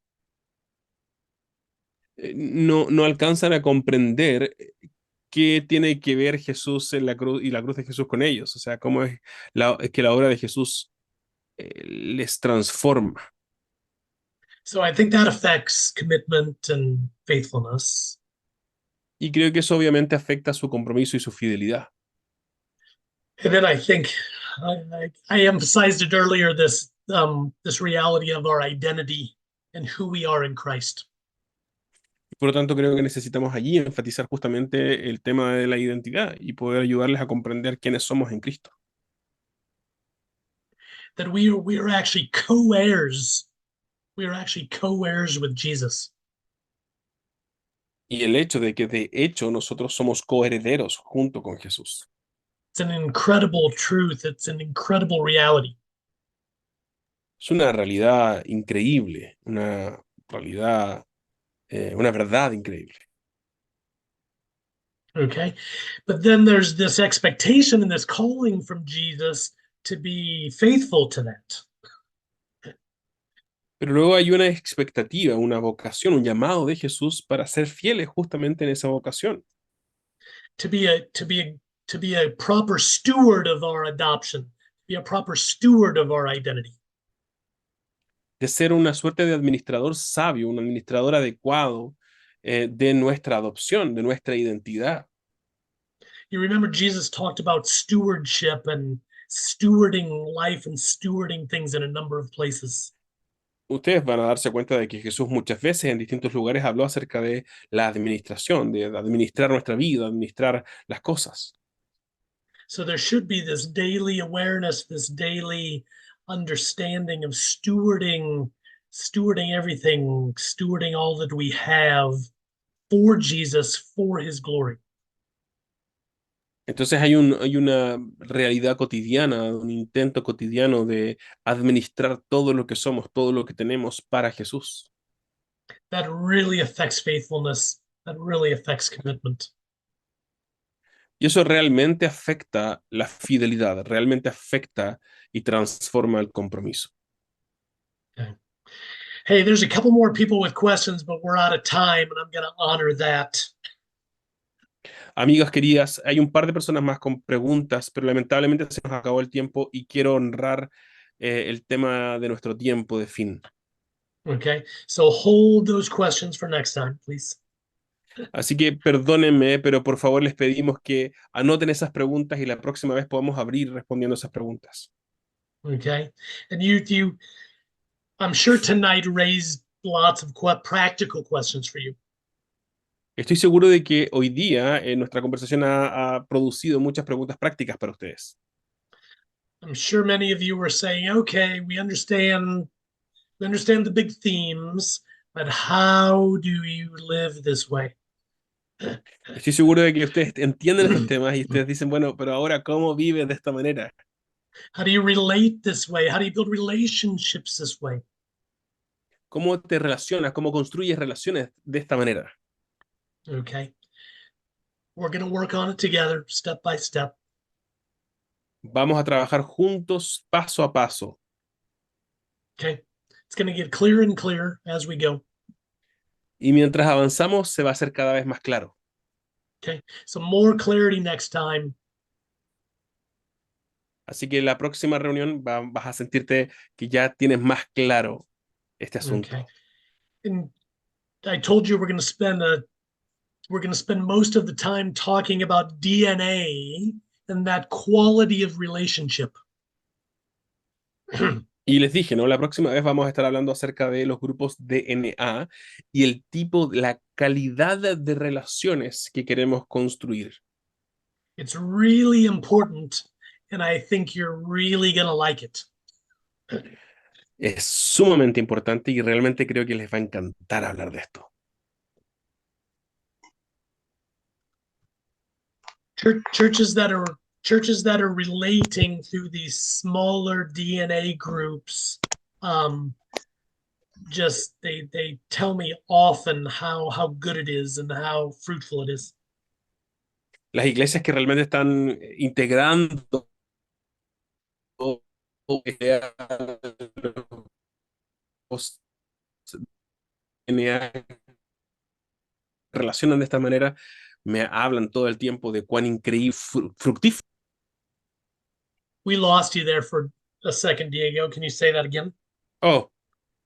No alcanzan a comprender qué tiene que ver Jesús en la cruz y la cruz de Jesús con ellos. O sea, cómo es que la obra de Jesús les transforma. So I think that affects commitment and faithfulness. Y creo que eso obviamente afecta su compromiso y su fidelidad. And then I think I emphasized it earlier, this reality of our identity and who we are in Christ. Por lo tanto, creo que necesitamos allí enfatizar justamente el tema de la identidad y poder ayudarles a comprender quiénes somos en Cristo. That we are actually co-heirs. We are actually co-heirs with Jesus. Y el hecho de que de hecho nosotros somos coherederos junto con Jesús. It's an incredible truth. It's an incredible reality. Es una realidad increíble, una realidad, una verdad increíble. Okay. But then there's this expectation and this calling from Jesus to be faithful to that. Pero luego hay una expectativa, una vocación, un llamado de Jesús para ser fieles justamente en esa vocación. To be a proper steward of our adoption, to be a proper steward of our identity. De ser una suerte de administrador sabio, un administrador adecuado de nuestra adopción, de nuestra identidad. You remember Jesus talked about stewardship and stewarding life and stewarding things in a number of places. Ustedes van a darse cuenta de que Jesús muchas veces en distintos lugares habló acerca de la administración, de administrar nuestra vida, administrar las cosas. So there should be this daily awareness, this daily understanding of stewarding everything, stewarding all that we have for Jesus, for his glory. Entonces hay una realidad cotidiana, un intento cotidiano de administrar todo lo que somos, todo lo que tenemos para Jesús. That really affects faithfulness. That really affects commitment. Y eso realmente afecta la fidelidad, realmente afecta y transforma el compromiso. Okay. Hey, there's a couple more people with questions, but we're out of time, and I'm going to honor that. Amigas queridas, hay un par de personas más con preguntas, pero lamentablemente se nos acabó el tiempo y quiero honrar el tema de nuestro tiempo de fin. Okay, so hold those questions for next time, please. Así que perdónenme, pero por favor les pedimos que anoten esas preguntas y la próxima vez podamos abrir respondiendo esas preguntas. Okay, and you, I'm sure tonight raised lots of practical questions for you. Estoy seguro de que hoy día nuestra conversación ha producido muchas preguntas prácticas para ustedes. I'm sure many of you were saying, okay, we understand the big themes, but how do you live this way? Estoy seguro de que ustedes entienden estos temas y ustedes dicen, bueno, pero ahora, ¿cómo vives de esta manera? How do you relate this way? How do you build relationships this way? ¿Cómo te relacionas? ¿Cómo construyes relaciones de esta manera? Okay. We're going to work on it together, step by step. Vamos a trabajar juntos, paso a paso. Okay. It's going to get clearer and clearer as we go. Y mientras avanzamos, se va a hacer cada vez más claro. Okay. So more clarity next time. Así que la próxima reunión vas a sentirte que ya tienes más claro este asunto. Okay. And I told you we're going to spend most of the time talking about DNA and that quality of relationship. Y les dije, ¿no? La próxima vez vamos a estar hablando acerca de los grupos DNA y el tipo, la calidad de relaciones que queremos construir. It's really important, and I think you're really gonna like it. Es sumamente importante y realmente creo que les va a encantar hablar de esto. Churches that are relating through these smaller DNA groups, just they tell me often how good it is and how fruitful it is. Las iglesias que realmente están integrando los DNA, relacionan de esta manera, me hablan todo el tiempo de cuán increíble, fructífero. We lost you there for a second, Diego. Can you say that again? Oh,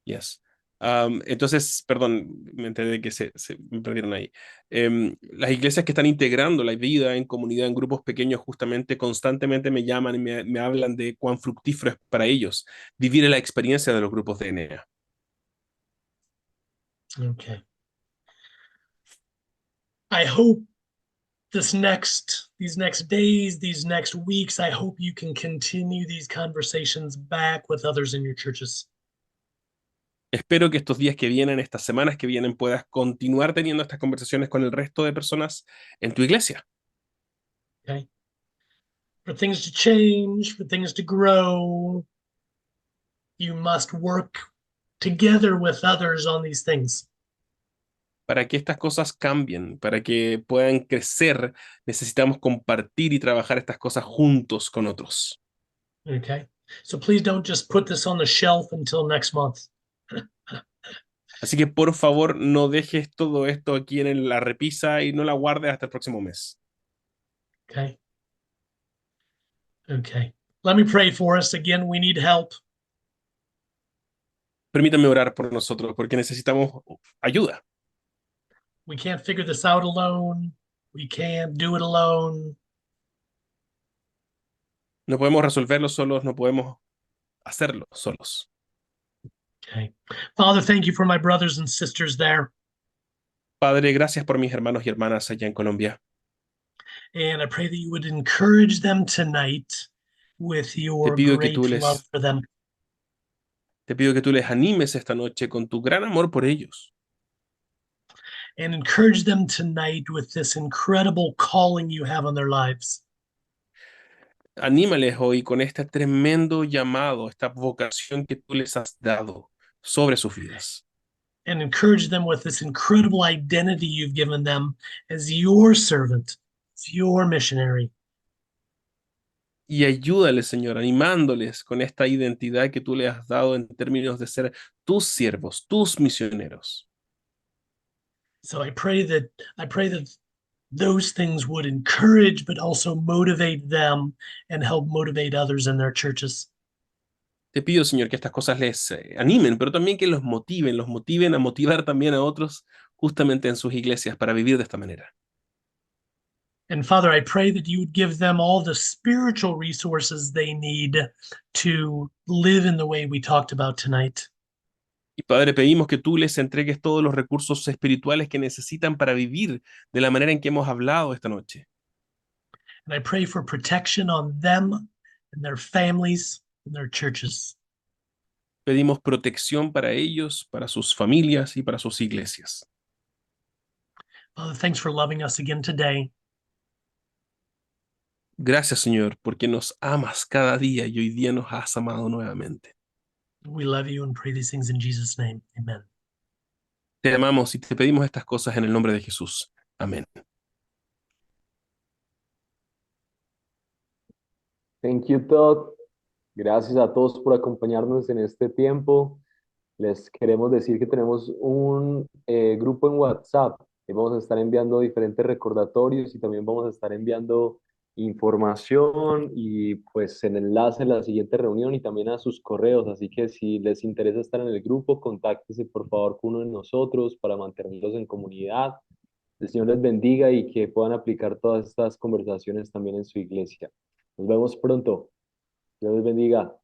yes. Entonces, perdón, me enteré que se me perdieron ahí. Las iglesias que están integrando la vida en comunidad, en grupos pequeños, justamente constantemente me llaman y me hablan de cuán fructífero es para ellos vivir la experiencia de los grupos de DNA. Okay. I hope these next days, these next weeks, I hope you can continue these conversations back with others in your churches. Espero que estos días que vienen, estas semanas que vienen, puedas continuar teniendo estas conversaciones con el resto de personas en tu iglesia. Okay. For things to change, for things to grow, you must work together with others on these things. Para que estas cosas cambien, para que puedan crecer, necesitamos compartir y trabajar estas cosas juntos con otros. Okay. So please don't just put this on the shelf until next month. Así que por favor no dejes todo esto aquí en la repisa y no la guardes hasta el próximo mes. Okay. Okay. Let me pray for us. Again, we need help. Permítame orar por nosotros porque necesitamos ayuda. We can't figure this out alone. We can't do it alone. No podemos resolverlo solos, no podemos hacerlo solos. Okay. Father, thank you for my brothers and sisters there. Padre, gracias por mis hermanos y hermanas allá en Colombia. And I pray that you would encourage them tonight with your great love for them. Te pido que tú les animes esta noche con tu gran amor por ellos. And encourage them tonight with this incredible calling you have on their lives. Anímales hoy con este tremendo llamado, esta vocación que tú les has dado sobre sus vidas. And encourage them with this incredible identity you've given them as your servant, as your missionary. Y ayúdales, Señor, animándoles con esta identidad que tú les has dado en términos de ser tus siervos, tus misioneros. So I pray that those things would encourage but also motivate them and help motivate others in their churches. Te pido, Señor, que estas cosas les animen, pero también que los motiven a motivar también a otros justamente en sus iglesias para vivir de esta manera. And Father, I pray that you would give them all the spiritual resources they need to live in the way we talked about tonight. Y Padre, pedimos que tú les entregues todos los recursos espirituales que necesitan para vivir de la manera en que hemos hablado esta noche. And I pray for protection on them and their families and their churches. Pedimos protección para ellos, para sus familias y para sus iglesias. Father, thanks for loving us again today. Gracias, Señor, porque nos amas cada día y hoy día nos has amado nuevamente. We love you and pray these things in Jesus' name. Amen. Te amamos y te pedimos estas cosas en el nombre de Jesús. Amén. Thank you, Todd. Gracias a todos por acompañarnos en este tiempo. Les queremos decir que tenemos un grupo en WhatsApp y vamos a estar enviando diferentes recordatorios y también vamos a estar enviando información y pues el enlace a la siguiente reunión y también a sus correos. Así que si les interesa estar en el grupo, contáctese por favor con uno de nosotros para mantenerlos en comunidad. El Señor les bendiga y que puedan aplicar todas estas conversaciones también en su iglesia. Nos vemos pronto. Dios les bendiga.